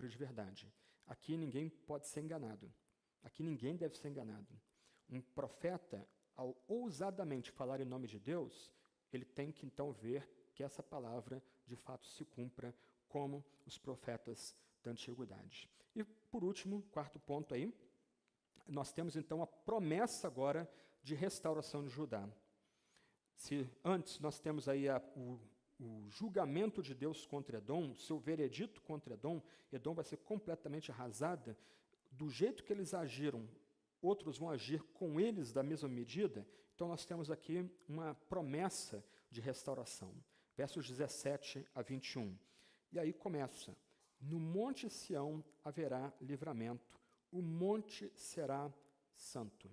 de verdade. Aqui ninguém pode ser enganado. Aqui ninguém deve ser enganado. Um profeta, ao ousadamente falar em nome de Deus, ele tem que então ver que essa palavra de fato se cumpra como os profetas da antiguidade. E por último, quarto ponto aí, nós temos então a promessa agora de restauração de Judá. Se antes nós temos aí o julgamento de Deus contra Edom, seu veredito contra Edom, Edom vai ser completamente arrasada, do jeito que eles agiram, outros vão agir com eles da mesma medida, então nós temos aqui uma promessa de restauração. Versos 17 a 21. E aí começa: no monte Sião haverá livramento, o monte será santo.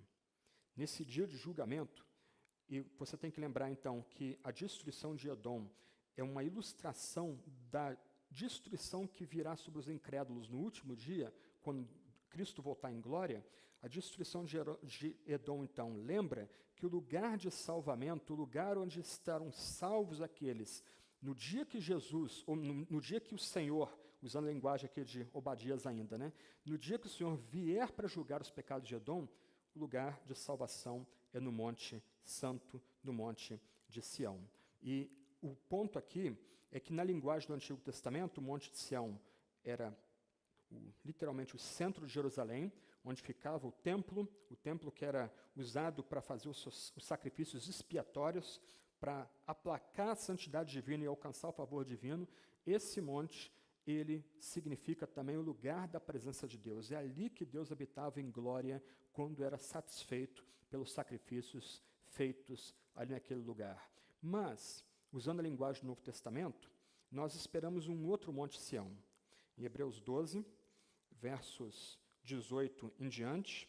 Nesse dia de julgamento, e você tem que lembrar então que a destruição de Edom é uma ilustração da destruição que virá sobre os incrédulos no último dia, quando Cristo voltar em glória. A destruição de Edom, então, lembra que o lugar de salvamento, o lugar onde estarão salvos aqueles, no dia que Jesus, ou no dia que o Senhor, usando a linguagem aqui de Obadias ainda, né? No dia que o Senhor vier para julgar os pecados de Edom, o lugar de salvação é no Monte Santo, no Monte de Sião. E o ponto aqui é que na linguagem do Antigo Testamento, o Monte de Sião era literalmente o centro de Jerusalém, onde ficava o templo que era usado para fazer os sacrifícios expiatórios, para aplacar a santidade divina e alcançar o favor divino. Esse monte, ele significa também o lugar da presença de Deus. É ali que Deus habitava em glória quando era satisfeito pelos sacrifícios feitos ali naquele lugar. Mas, usando a linguagem do Novo Testamento, nós esperamos um outro Monte Sião. Em Hebreus 12, versos 18 em diante,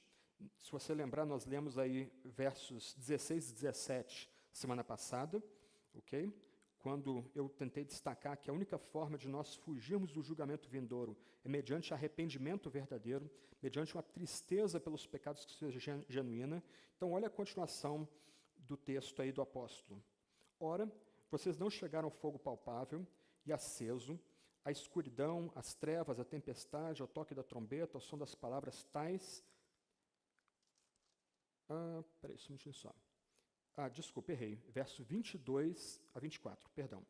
se você lembrar, nós lemos aí versos 16 e 17 semana passada, ok? Quando eu tentei destacar que a única forma de nós fugirmos do julgamento vindouro é mediante arrependimento verdadeiro, mediante uma tristeza pelos pecados que seja genuína. Então, olha a continuação do texto aí do apóstolo. Ora, vocês não chegaram ao fogo palpável e aceso, à escuridão, às trevas, à tempestade, ao toque da trombeta, ao som das palavras tais... Peraí, só um minutinho só. Desculpa, errei. Verso 22 a 24, perdão.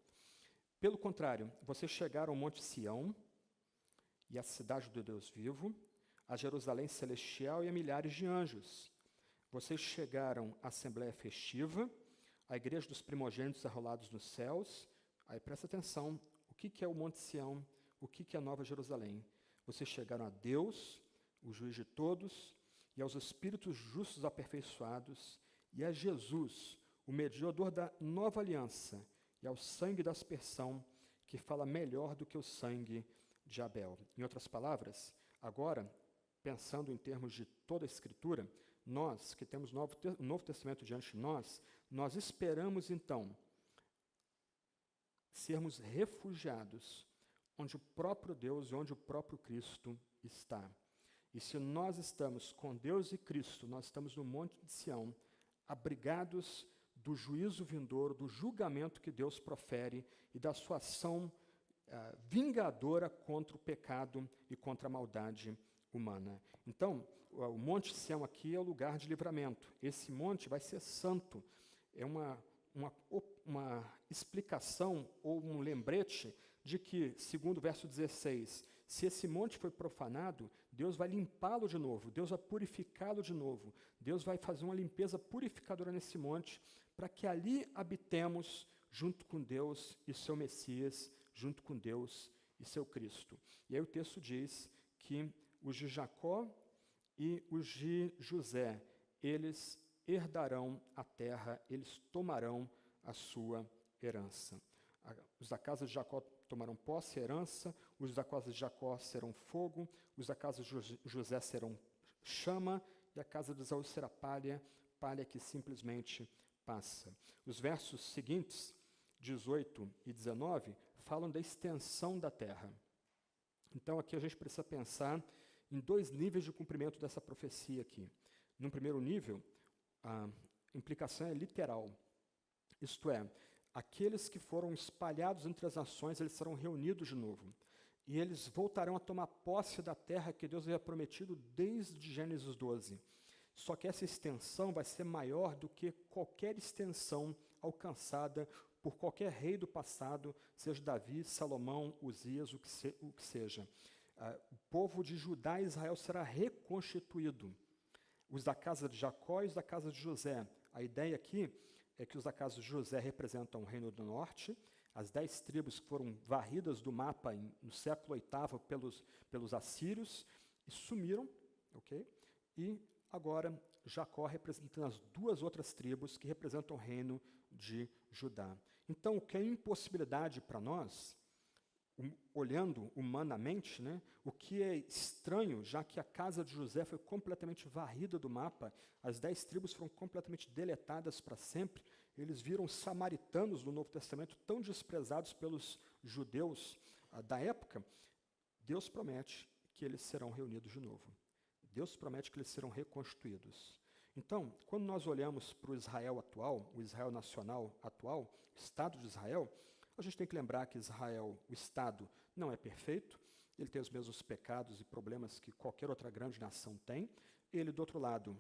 Pelo contrário, vocês chegaram ao Monte Sião e à cidade do Deus vivo, a Jerusalém celestial e a milhares de anjos. Vocês chegaram à Assembleia Festiva, à Igreja dos Primogênitos arrolados nos céus. Aí presta atenção, o que é o Monte Sião? O que é a Nova Jerusalém? Vocês chegaram a Deus, o juiz de todos, e aos espíritos justos aperfeiçoados, e a Jesus, o mediador da nova aliança, e ao sangue da aspersão, que fala melhor do que o sangue de Abel. Em outras palavras, agora, pensando em termos de toda a Escritura, nós, que temos o Novo Testamento diante de nós esperamos, então, sermos refugiados onde o próprio Deus e onde o próprio Cristo está. E se nós estamos com Deus e Cristo, nós estamos no Monte de Sião, abrigados do juízo vindouro, do julgamento que Deus profere e da sua ação vingadora contra o pecado e contra a maldade humana. Então, o Monte Sião aqui é o lugar de livramento. Esse monte vai ser santo. É uma explicação ou um lembrete de que, segundo o verso 16, se esse monte foi profanado, Deus vai limpá-lo de novo, Deus vai purificá-lo de novo, Deus vai fazer uma limpeza purificadora nesse monte, para que ali habitemos junto com Deus e seu Messias, junto com Deus e seu Cristo. E aí o texto diz que os de Jacó e os de José, eles herdarão a terra, eles tomarão a sua herança. Os da casa de Jacó tomarão posse e herança, os da casa de Jacó serão fogo, os da casa de José serão chama, e a casa de Esaú será palha, palha que simplesmente passa. Os versos seguintes, 18 e 19, falam da extensão da terra. Então, aqui a gente precisa pensar em dois níveis de cumprimento dessa profecia aqui. No primeiro nível, a implicação é literal, isto é, aqueles que foram espalhados entre as nações, eles serão reunidos de novo. E eles voltarão a tomar posse da terra que Deus havia prometido desde Gênesis 12. só que essa extensão vai ser maior do que qualquer extensão alcançada por qualquer rei do passado, seja Davi, Salomão, Uzias, o que seja. O povo de Judá e Israel será reconstituído. Os da casa de Jacó e os da casa de José. A ideia aqui é que os da casa de José representam o reino do norte, as 10 tribos que foram varridas do mapa no século VIII pelos assírios e sumiram, ok? E agora Jacó representando as 2 outras tribos que representam o reino de Judá. Então, o que é impossibilidade para nós, olhando humanamente, né, o que é estranho, já que a casa de José foi completamente varrida do mapa, as 10 tribos foram completamente deletadas para sempre, eles viram samaritanos no Novo Testamento tão desprezados pelos judeus da época, Deus promete que eles serão reunidos de novo. Deus promete que eles serão reconstituídos. Então, quando nós olhamos para o Israel atual, o Israel nacional atual, o Estado de Israel, a gente tem que lembrar que Israel, o Estado, não é perfeito, ele tem os mesmos pecados e problemas que qualquer outra grande nação tem. Ele, do outro lado,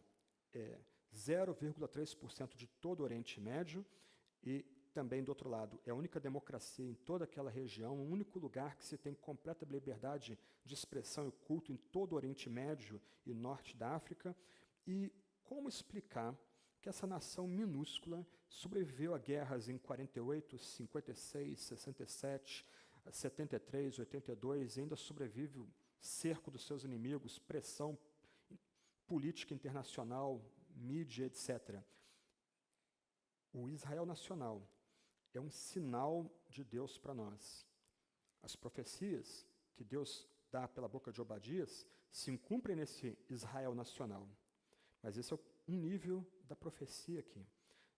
é 0,3% de todo o Oriente Médio e também, do outro lado, é a única democracia em toda aquela região, o único lugar que se tem completa liberdade de expressão e culto em todo o Oriente Médio e norte da África. E como explicar que essa nação minúscula sobreviveu a guerras em 48, 56, 67, 73, 82, e ainda sobrevive o cerco dos seus inimigos, pressão política internacional, mídia, etc. O Israel nacional é um sinal de Deus para nós. As profecias que Deus dá pela boca de Obadias se cumprem nesse Israel nacional. Mas esse é um nível da profecia aqui.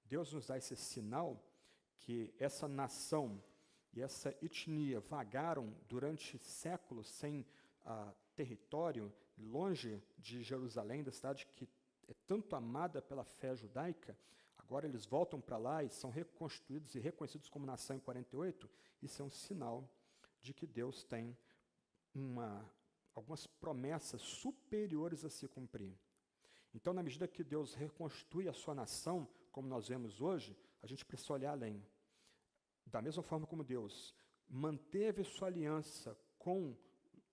Deus nos dá esse sinal que essa nação e essa etnia vagaram durante séculos sem território, longe de Jerusalém, da cidade que é tanto amada pela fé judaica. Agora eles voltam para lá e são reconstituídos e reconhecidos como nação em 48. Isso é um sinal de que Deus tem algumas promessas superiores a se cumprir. Então, na medida que Deus reconstitui a sua nação, como nós vemos hoje, a gente precisa olhar além. Da mesma forma como Deus manteve sua aliança com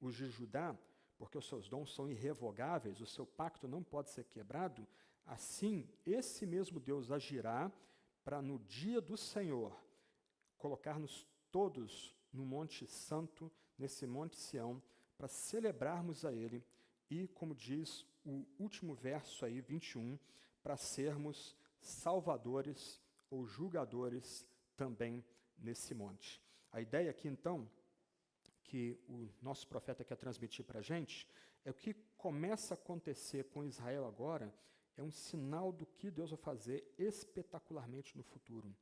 os de Judá, porque os seus dons são irrevogáveis, o seu pacto não pode ser quebrado, assim, esse mesmo Deus agirá para, no dia do Senhor, colocar-nos todos no Monte Santo, nesse Monte Sião, para celebrarmos a Ele e, como diz o último verso aí, 21, para sermos salvadores ou julgadores também nesse monte. A ideia aqui, então, que o nosso profeta quer transmitir para a gente, é o que começa a acontecer com Israel agora, é um sinal do que Deus vai fazer espetacularmente no futuro.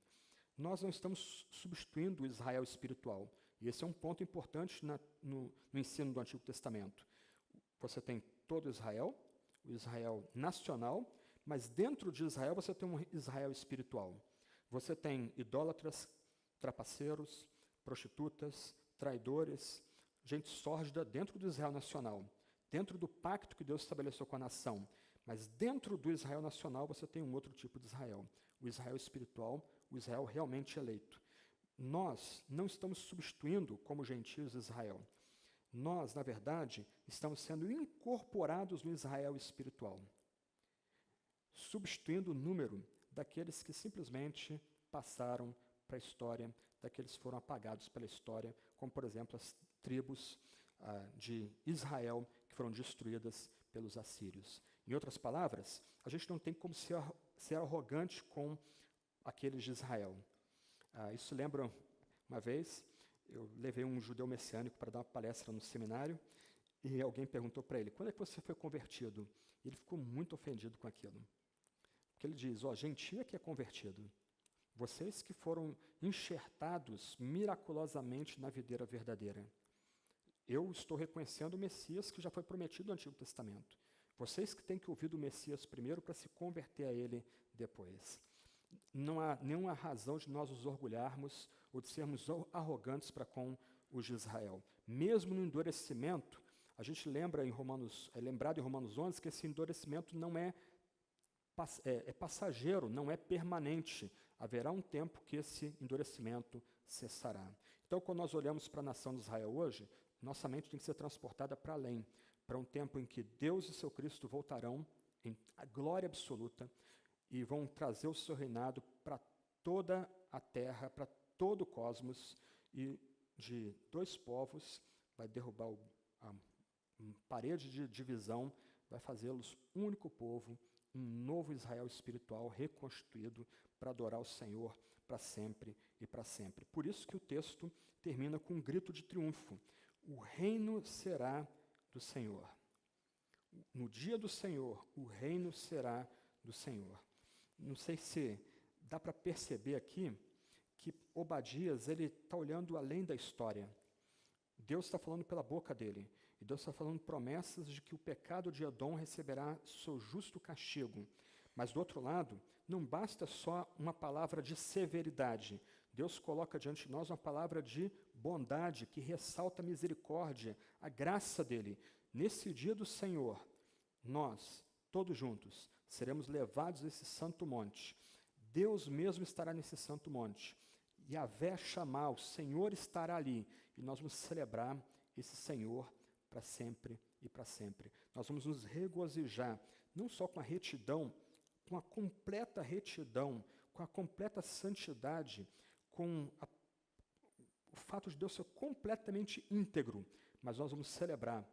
Nós não estamos substituindo o Israel espiritual, e esse é um ponto importante no ensino do Antigo Testamento. Você tem todo Israel, o Israel nacional, mas dentro de Israel você tem um Israel espiritual. Você tem idólatras, trapaceiros, prostitutas, traidores, gente sórdida dentro do Israel nacional, dentro do pacto que Deus estabeleceu com a nação. Mas dentro do Israel nacional você tem um outro tipo de Israel, o Israel espiritual, o Israel realmente eleito. Nós não estamos substituindo como gentios Israel. Nós, na verdade, estamos sendo incorporados no Israel espiritual, substituindo o número daqueles que simplesmente passaram para a história, daqueles que foram apagados pela história, como, por exemplo, as tribos de Israel que foram destruídas pelos assírios. Em outras palavras, a gente não tem como ser arrogante com aqueles de Israel. Isso lembra, uma vez, eu levei um judeu messiânico para dar uma palestra no seminário e alguém perguntou para ele, quando é que você foi convertido? E ele ficou muito ofendido com aquilo. Porque ele diz, gentio é que é convertido. Vocês que foram enxertados miraculosamente na videira verdadeira. Eu estou reconhecendo o Messias que já foi prometido no Antigo Testamento. Vocês que têm que ouvir do Messias primeiro para se converter a ele depois. Não há nenhuma razão de nós nos orgulharmos ou de sermos arrogantes para com os de Israel. Mesmo no endurecimento, a gente lembrado em Romanos 11 que esse endurecimento não é passageiro, não é permanente. Haverá um tempo que esse endurecimento cessará. Então, quando nós olhamos para a nação de Israel hoje, nossa mente tem que ser transportada para além, para um tempo em que Deus e seu Cristo voltarão em glória absoluta e vão trazer o seu reinado para toda a terra, para todo o cosmos, e de dois povos vai derrubar a parede de divisão, vai fazê-los um único povo, um novo Israel espiritual reconstituído para adorar o Senhor para sempre e para sempre. Por isso que o texto termina com um grito de triunfo. O reino será do Senhor. No dia do Senhor, o reino será do Senhor. Não sei se dá para perceber aqui que Obadias ele está olhando além da história. Deus está falando pela boca dele. E Deus está falando promessas de que o pecado de Edom receberá seu justo castigo. Mas, do outro lado, não basta só uma palavra de severidade. Deus coloca diante de nós uma palavra de bondade, que ressalta a misericórdia, a graça dele. Nesse dia do Senhor, nós, todos juntos, seremos levados a esse santo monte. Deus mesmo estará nesse santo monte. Yahvé chamar, o Senhor estará ali. E nós vamos celebrar esse Senhor para sempre e para sempre. Nós vamos nos regozijar, não só com a retidão, com a completa retidão, com a completa santidade, com o fato de Deus ser completamente íntegro, mas nós vamos celebrar,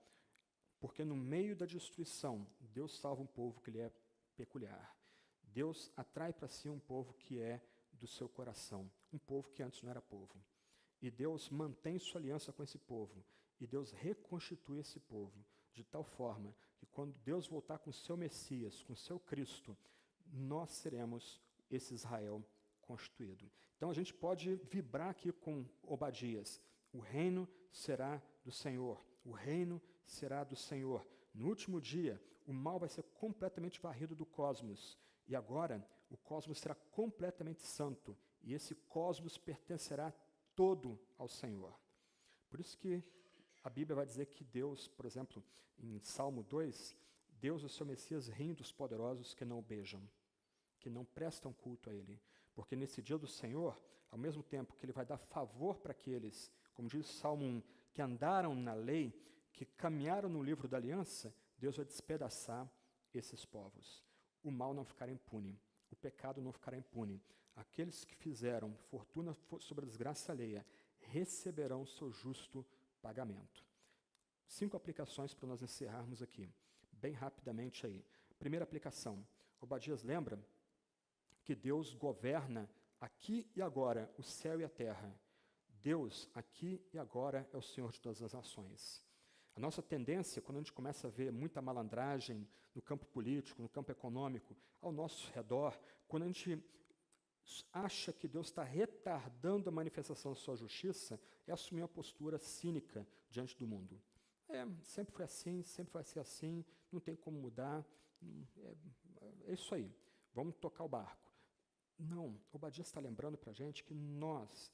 porque no meio da destruição, Deus salva um povo que lhe é peculiar. Deus atrai para si um povo que é do seu coração, um povo que antes não era povo. E Deus mantém sua aliança com esse povo, e Deus reconstitui esse povo, de tal forma que quando Deus voltar com o seu Messias, com o seu Cristo, nós seremos esse Israel constituído. Então a gente pode vibrar aqui com Obadias. O reino será do Senhor. O reino será do Senhor. No último dia, o mal vai ser completamente varrido do cosmos. E agora, o cosmos será completamente santo. E esse cosmos pertencerá todo ao Senhor. Por isso que a Bíblia vai dizer que Deus, por exemplo, em Salmo 2, Deus, o seu Messias, riem dos poderosos que não o beijam, que não prestam culto a ele. Porque nesse dia do Senhor, ao mesmo tempo que ele vai dar favor para aqueles, como diz o Salmo 1, que andaram na lei, que caminharam no livro da aliança, Deus vai despedaçar esses povos. O mal não ficará impune, o pecado não ficará impune. Aqueles que fizeram fortuna sobre a desgraça alheia receberão seu justo pagamento. 5 aplicações para nós encerrarmos aqui, bem rapidamente aí. Primeira aplicação, Obadias lembra que Deus governa aqui e agora o céu e a terra. Deus, aqui e agora, é o Senhor de todas as nações. A nossa tendência, quando a gente começa a ver muita malandragem no campo político, no campo econômico, ao nosso redor, quando a gente acha que Deus está retardando a manifestação da sua justiça, é assumir uma postura cínica diante do mundo. Sempre foi assim, sempre vai ser assim, não tem como mudar, é isso aí, vamos tocar o barco. Não, Obadias está lembrando para a gente que nós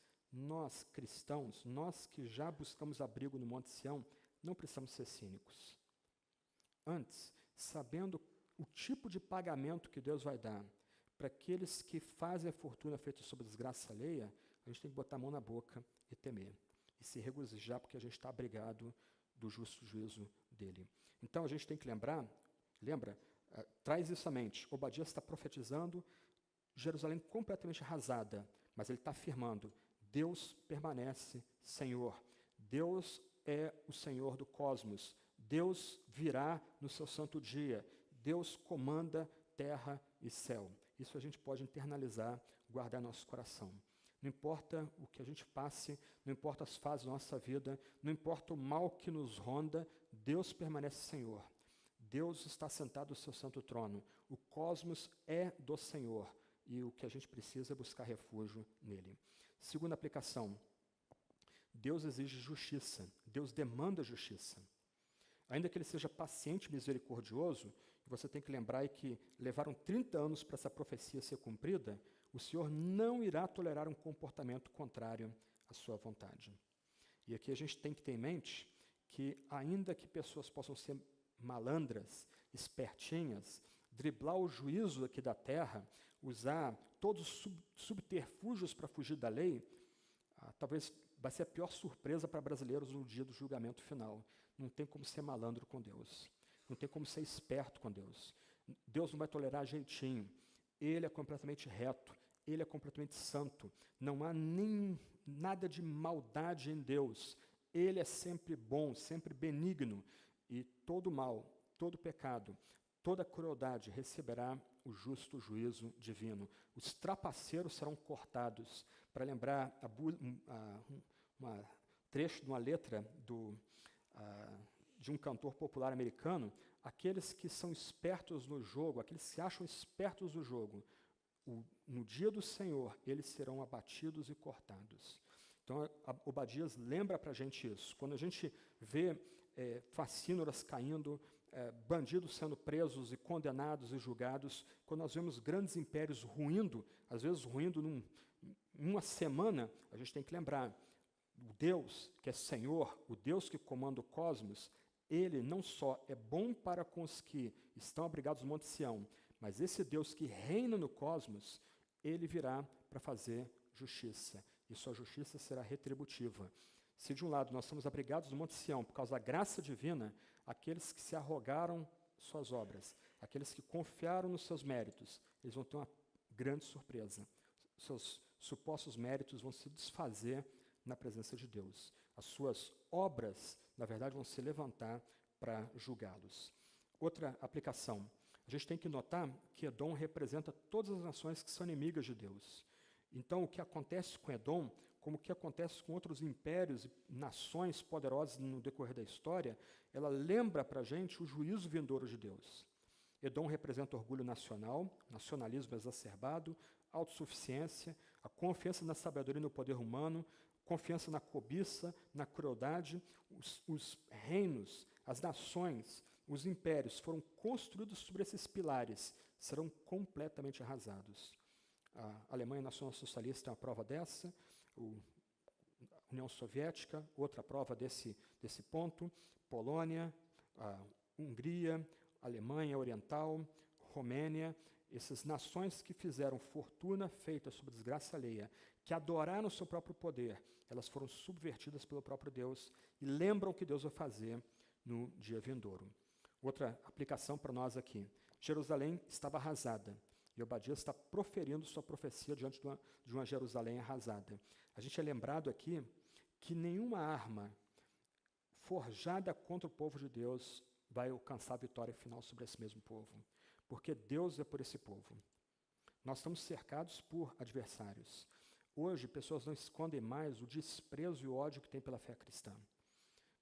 cristãos, nós que já buscamos abrigo no Monte Sião, não precisamos ser cínicos. Antes, sabendo o tipo de pagamento que Deus vai dar para aqueles que fazem a fortuna feita sobre desgraça alheia, a gente tem que botar a mão na boca e temer. E se regozijar porque a gente está abrigado do justo juízo dele. Então a gente tem que lembra, traz isso à mente. Obadias está profetizando Jerusalém completamente arrasada, mas ele está afirmando, Deus permanece Senhor. Deus é o Senhor do cosmos. Deus virá no seu santo dia. Deus comanda terra e céu. Isso a gente pode internalizar, guardar no nosso coração. Não importa o que a gente passe, não importa as fases da nossa vida, não importa o mal que nos ronda, Deus permanece Senhor. Deus está sentado no seu santo trono. O cosmos é do Senhor. E o que a gente precisa é buscar refúgio nele. Segunda aplicação. Deus exige justiça. Deus demanda justiça. Ainda que ele seja paciente e misericordioso, você tem que lembrar que levaram 30 anos para essa profecia ser cumprida, o Senhor não irá tolerar um comportamento contrário à sua vontade. E aqui a gente tem que ter em mente que, ainda que pessoas possam ser malandras, espertinhas, driblar o juízo aqui da terra, usar todos os subterfúgios para fugir da lei, talvez vai ser a pior surpresa para brasileiros no dia do julgamento final. Não tem como ser malandro com Deus. Não tem como ser esperto com Deus. Deus não vai tolerar jeitinho. Ele é completamente reto. Ele é completamente santo. Não há nem nada de maldade em Deus. Ele é sempre bom, sempre benigno. E todo mal, todo pecado, toda crueldade receberá o justo juízo divino. Os trapaceiros serão cortados. Para lembrar um trecho de uma letra de um cantor popular americano, aqueles que são espertos no jogo, aqueles que se acham espertos no jogo, no dia do Senhor, eles serão abatidos e cortados. Então, Obadias lembra para a gente isso. Quando a gente vê facínoras caindo, bandidos sendo presos e condenados e julgados, quando nós vemos grandes impérios ruindo, às vezes ruindo uma semana, a gente tem que lembrar, o Deus que é Senhor, o Deus que comanda o cosmos, Ele não só é bom para com os que estão abrigados no Monte Sião, mas esse Deus que reina no cosmos, Ele virá para fazer justiça, e sua justiça será retributiva. Se de um lado nós estamos abrigados no Monte Sião por causa da graça divina, aqueles que se arrogaram suas obras, aqueles que confiaram nos seus méritos, eles vão ter uma grande surpresa. Seus supostos méritos vão se desfazer na presença de Deus. As suas obras, na verdade, vão se levantar para julgá-los. Outra aplicação. A gente tem que notar que Edom representa todas as nações que são inimigas de Deus. Então, o que acontece com Edom, como o que acontece com outros impérios e nações poderosas no decorrer da história, ela lembra para a gente o juízo vindouro de Deus. Edom representa orgulho nacional, nacionalismo exacerbado, autossuficiência, a confiança na sabedoria e no poder humano, confiança na cobiça, na crueldade. Os reinos, as nações, os impérios foram construídos sobre esses pilares, serão completamente arrasados. A Alemanha Nacional Socialista é uma prova dessa, a União Soviética, outra prova desse ponto, Polônia, a Hungria, Alemanha Oriental, Romênia, essas nações que fizeram fortuna feita sobre desgraça alheia, que adoraram o seu próprio poder, elas foram subvertidas pelo próprio Deus e lembram o que Deus vai fazer no dia vindouro. Outra aplicação para nós aqui. Jerusalém estava arrasada e Obadias está proferindo sua profecia diante de uma Jerusalém arrasada. A gente é lembrado aqui que nenhuma arma forjada contra o povo de Deus vai alcançar a vitória final sobre esse mesmo povo, porque Deus é por esse povo. Nós estamos cercados por adversários. Hoje, pessoas não escondem mais o desprezo e o ódio que tem pela fé cristã.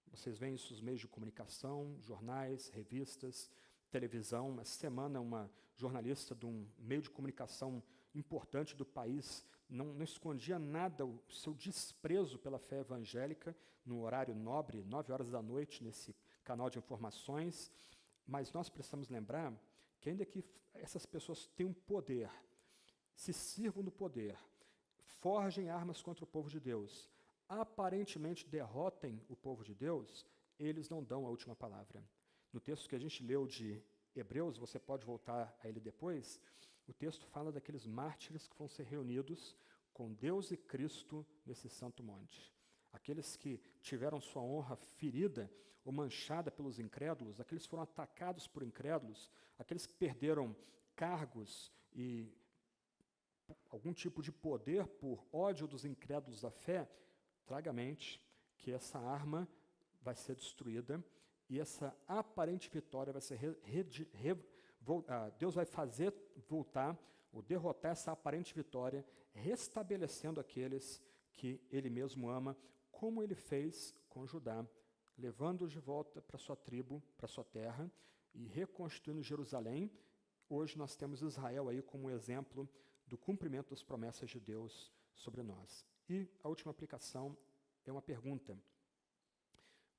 Vocês veem isso nos meios de comunicação, jornais, revistas, televisão. Essa semana, uma jornalista de um meio de comunicação importante do país não escondia nada o seu desprezo pela fé evangélica no horário nobre, 9 horas da noite, nesse canal de informações. Mas nós precisamos lembrar que ainda que essas pessoas tenham poder, se sirvam do poder, forjem armas contra o povo de Deus, aparentemente derrotem o povo de Deus, eles não dão a última palavra. No texto que a gente leu de Hebreus, você pode voltar a ele depois, o texto fala daqueles mártires que vão ser reunidos com Deus e Cristo nesse santo monte. Aqueles que tiveram sua honra ferida ou manchada pelos incrédulos, aqueles que foram atacados por incrédulos, aqueles que perderam cargos e algum tipo de poder por ódio dos incrédulos da fé, traga à mente que essa arma vai ser destruída e essa aparente vitória vai ser Deus vai fazer voltar ou derrotar essa aparente vitória, restabelecendo aqueles que Ele mesmo ama, como Ele fez com Judá, levando-os de volta para sua tribo, para sua terra e reconstruindo Jerusalém. Hoje nós temos Israel aí como exemplo do cumprimento das promessas de Deus sobre nós. E a última aplicação é uma pergunta.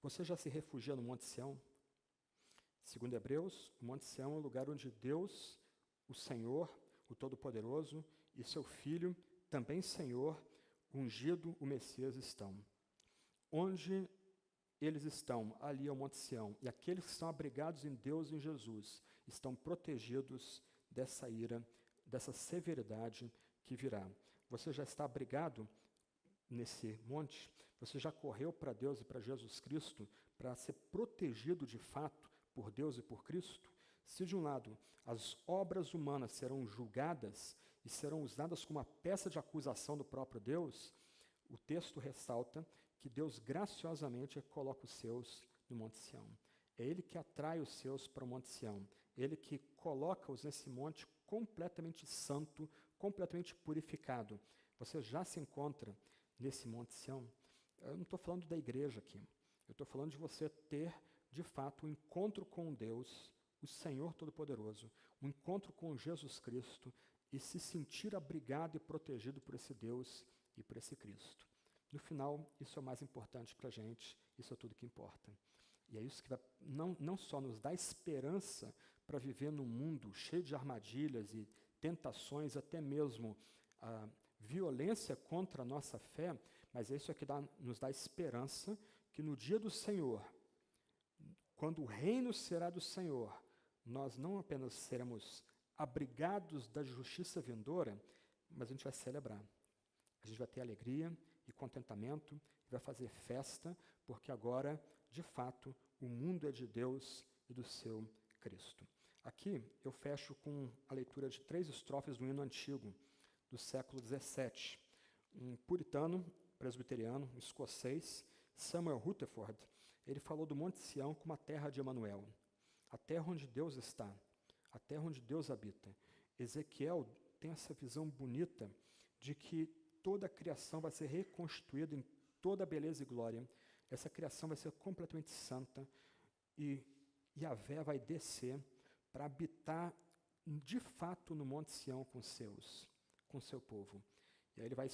Você já se refugia no Monte Sião? Segundo Hebreus, o Monte Sião é o lugar onde Deus, o Senhor, o Todo-Poderoso, e seu Filho, também Senhor, ungido, o Messias, estão. Onde eles estão, ali é o Monte Sião, e aqueles que estão abrigados em Deus e em Jesus, estão protegidos dessa ira, dessa severidade que virá. Você já está abrigado nesse monte? Você já correu para Deus e para Jesus Cristo para ser protegido de fato por Deus e por Cristo? Se de um lado as obras humanas serão julgadas e serão usadas como uma peça de acusação do próprio Deus, o texto ressalta que Deus graciosamente coloca os seus no Monte Sião. É Ele que atrai os seus para o Monte Sião. Ele que coloca-os nesse monte completamente santo, completamente purificado. Você já se encontra nesse Monte Sião? Eu não estou falando da igreja aqui. Eu estou falando de você ter, de fato, um encontro com Deus, o Senhor Todo-Poderoso, um encontro com Jesus Cristo e se sentir abrigado e protegido por esse Deus e por esse Cristo. No final, isso é o mais importante para a gente, isso é tudo que importa. E é isso que vai não só nos dá esperança para viver num mundo cheio de armadilhas e tentações, até mesmo violência contra a nossa fé, mas é isso que nos dá esperança que no dia do Senhor, quando o reino será do Senhor, nós não apenas seremos abrigados da justiça vindoura, mas a gente vai celebrar. A gente vai ter alegria e contentamento, vai fazer festa, porque agora, de fato, o mundo é de Deus e do seu Cristo. Aqui eu fecho com a leitura de 3 estrofes do hino antigo, do século XVII. Um puritano, presbiteriano, um escocês, Samuel Rutherford, ele falou do Monte Sião como a terra de Emanuel, a terra onde Deus está, a terra onde Deus habita. Ezequiel tem essa visão bonita de que toda a criação vai ser reconstituída em toda a beleza e glória. Essa criação vai ser completamente santa e Yahvé vai descer para habitar de fato no Monte Sião com seu povo. E aí ele vai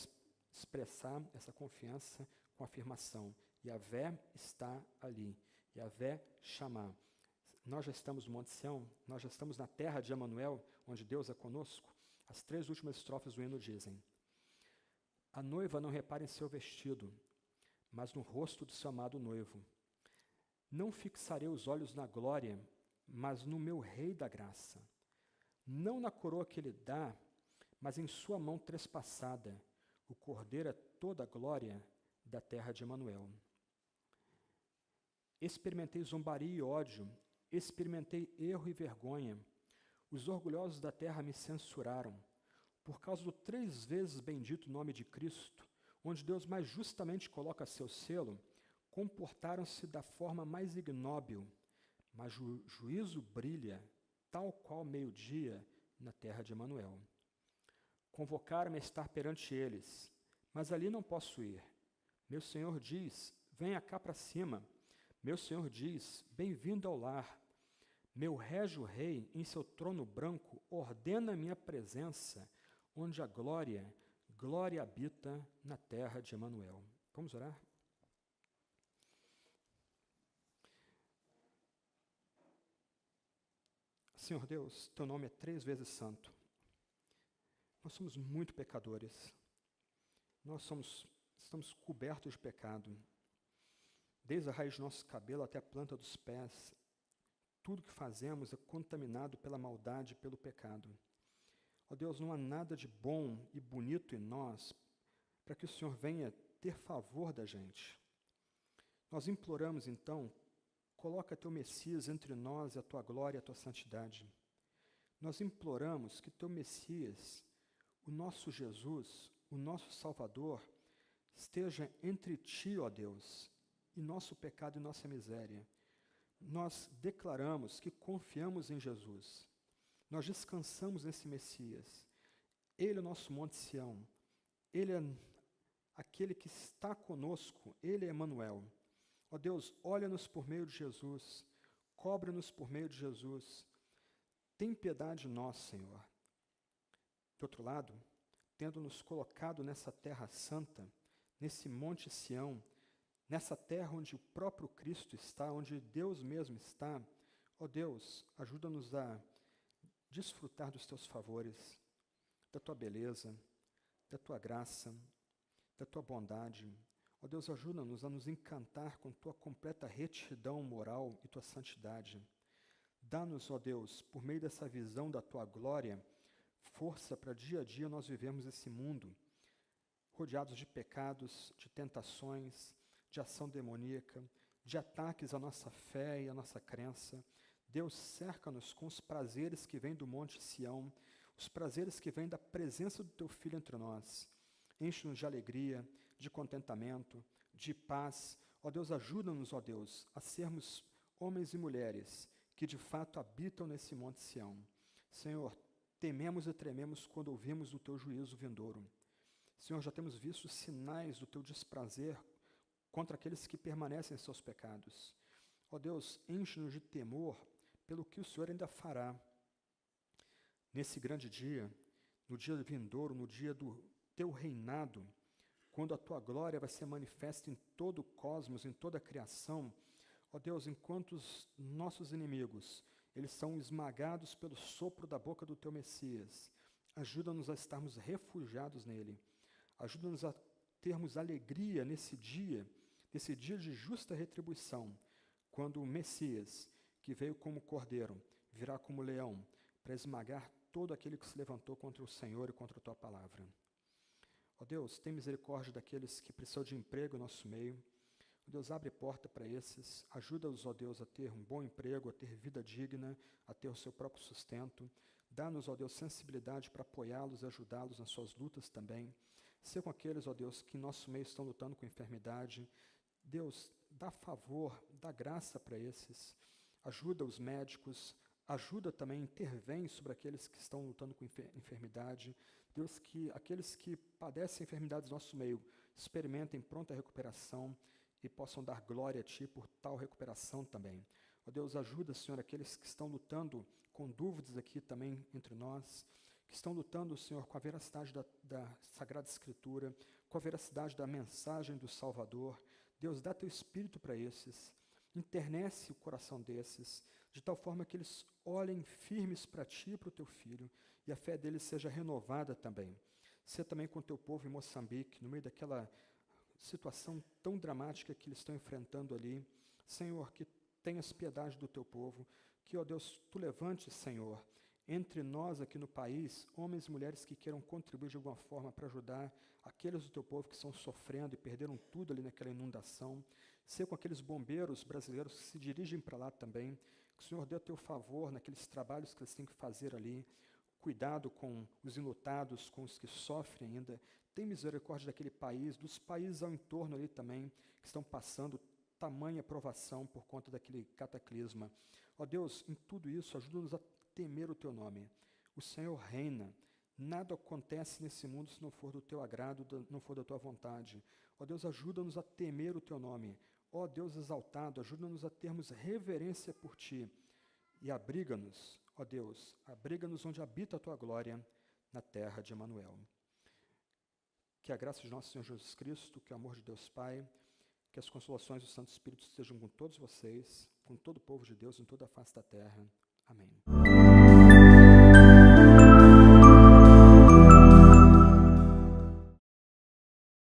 expressar essa confiança com a afirmação: Yahvé está ali, Yahvé chamar. Nós já estamos no Monte Sião, nós já estamos na terra de Emanuel, onde Deus é conosco. As 3 últimas estrofes do hino dizem: a noiva não repara em seu vestido, mas no rosto do seu amado noivo. Não fixarei os olhos na glória, mas no meu rei da graça. Não na coroa que ele dá, mas em sua mão trespassada. O cordeiro é toda a glória da terra de Emanuel. Experimentei zombaria e ódio, experimentei erro e vergonha. Os orgulhosos da terra me censuraram. Por causa do 3 vezes bendito nome de Cristo, onde Deus mais justamente coloca seu selo, comportaram-se da forma mais ignóbil, mas o juízo brilha, tal qual meio-dia, na terra de Emanuel. Convocaram-me a estar perante eles, mas ali não posso ir. Meu Senhor diz: venha cá para cima. Meu Senhor diz: bem-vindo ao lar. Meu régio rei, em seu trono branco, ordena a minha presença, onde a glória habita na terra de Emanuel. Vamos orar? Senhor Deus, teu nome é 3 vezes santo. Nós somos muito pecadores. Estamos cobertos de pecado. Desde a raiz do nosso cabelo até a planta dos pés, tudo que fazemos é contaminado pela maldade e pelo pecado. Ó Deus, não há nada de bom e bonito em nós para que o Senhor venha ter favor da gente. Nós imploramos, então, coloca teu Messias entre nós e a tua glória e a tua santidade. Nós imploramos que teu Messias, o nosso Jesus, o nosso Salvador, esteja entre ti, ó Deus, e nosso pecado e nossa miséria. Nós declaramos que confiamos em Jesus. Nós descansamos nesse Messias. Ele é o nosso Monte Sião. Ele é aquele que está conosco. Ele é Emanuel. Ó Deus, olha-nos por meio de Jesus. Cobre-nos por meio de Jesus. Tem piedade de nós, Senhor. De outro lado, tendo nos colocado nessa terra santa, nesse Monte Sião, nessa terra onde o próprio Cristo está, onde Deus mesmo está, ó Deus, ajuda-nos a desfrutar dos teus favores, da tua beleza, da tua graça, da tua bondade. Ó Deus, ajuda-nos a nos encantar com tua completa retidão moral e tua santidade. Dá-nos, ó Deus, por meio dessa visão da Tua glória, força para dia a dia nós vivemos esse mundo, rodeados de pecados, de tentações, de ação demoníaca, de ataques à nossa fé e à nossa crença. Deus, cerca-nos com os prazeres que vêm do Monte Sião, os prazeres que vêm da presença do Teu Filho entre nós. Enche-nos de alegria, de contentamento, de paz. Ó Deus, ajuda-nos, ó Deus, a sermos homens e mulheres que de fato habitam nesse Monte Sião. Senhor, tememos e trememos quando ouvimos do Teu juízo vindouro. Senhor, já temos visto sinais do Teu desprazer contra aqueles que permanecem em seus pecados. Ó Deus, enche-nos de temor pelo que o Senhor ainda fará. Nesse grande dia, no dia vindouro, no dia do Teu reinado, quando a Tua glória vai ser manifesta em todo o cosmos, em toda a criação, ó Deus, enquanto os nossos inimigos, eles são esmagados pelo sopro da boca do Teu Messias, ajuda-nos a estarmos refugiados nele. Ajuda-nos a termos alegria nesse dia de justa retribuição, quando o Messias, que veio como cordeiro, virá como leão, para esmagar todo aquele que se levantou contra o Senhor e contra a Tua palavra. Ó Deus, tem misericórdia daqueles que precisam de emprego em nosso meio. Ó Deus, abre porta para esses, ajuda-os, ó Deus, a ter um bom emprego, a ter vida digna, a ter o seu próprio sustento. Dá-nos, ó Deus, sensibilidade para apoiá-los e ajudá-los nas suas lutas também. Ser com aqueles, ó Deus, que em nosso meio estão lutando com enfermidade. Deus, dá favor, dá graça para esses. Ajuda os médicos, ajuda também, intervém sobre aqueles que estão lutando com enfermidade. Deus, que aqueles que padecem enfermidades no nosso meio experimentem pronta recuperação e possam dar glória a Ti por tal recuperação também. Ó Deus, ajuda, Senhor, aqueles que estão lutando com dúvidas aqui também entre nós, que estão lutando, Senhor, com a veracidade da Sagrada Escritura, com a veracidade da mensagem do Salvador. Deus, dá Teu Espírito para esses, internece o coração desses, de tal forma que eles olhem firmes para Ti e para o Teu Filho, e a fé deles seja renovada também. Ser também com o Teu povo em Moçambique, no meio daquela situação tão dramática que eles estão enfrentando ali. Senhor, que tenhas piedade do Teu povo, que, ó Deus, Tu levantes, Senhor, entre nós aqui no país, homens e mulheres que queiram contribuir de alguma forma para ajudar aqueles do Teu povo que estão sofrendo e perderam tudo ali naquela inundação. Ser com aqueles bombeiros brasileiros que se dirigem para lá também, que o Senhor dê o Teu favor naqueles trabalhos que eles têm que fazer ali, cuidado com os enlutados, com os que sofrem ainda. Tem misericórdia daquele país, dos países ao entorno ali também, que estão passando tamanha provação por conta daquele cataclisma. Ó Deus, em tudo isso, ajuda-nos a temer o Teu nome. O Senhor reina. Nada acontece nesse mundo se não for do Teu agrado, não for da Tua vontade. Ó Deus, ajuda-nos a temer o Teu nome. Ó Deus exaltado, ajuda-nos a termos reverência por Ti. E abriga-nos, ó Deus, abriga-nos onde habita a Tua glória, na terra de Emanuel. Que a graça de nosso Senhor Jesus Cristo, que o amor de Deus Pai, que as consolações do Santo Espírito estejam com todos vocês, com todo o povo de Deus em toda a face da terra. Amém.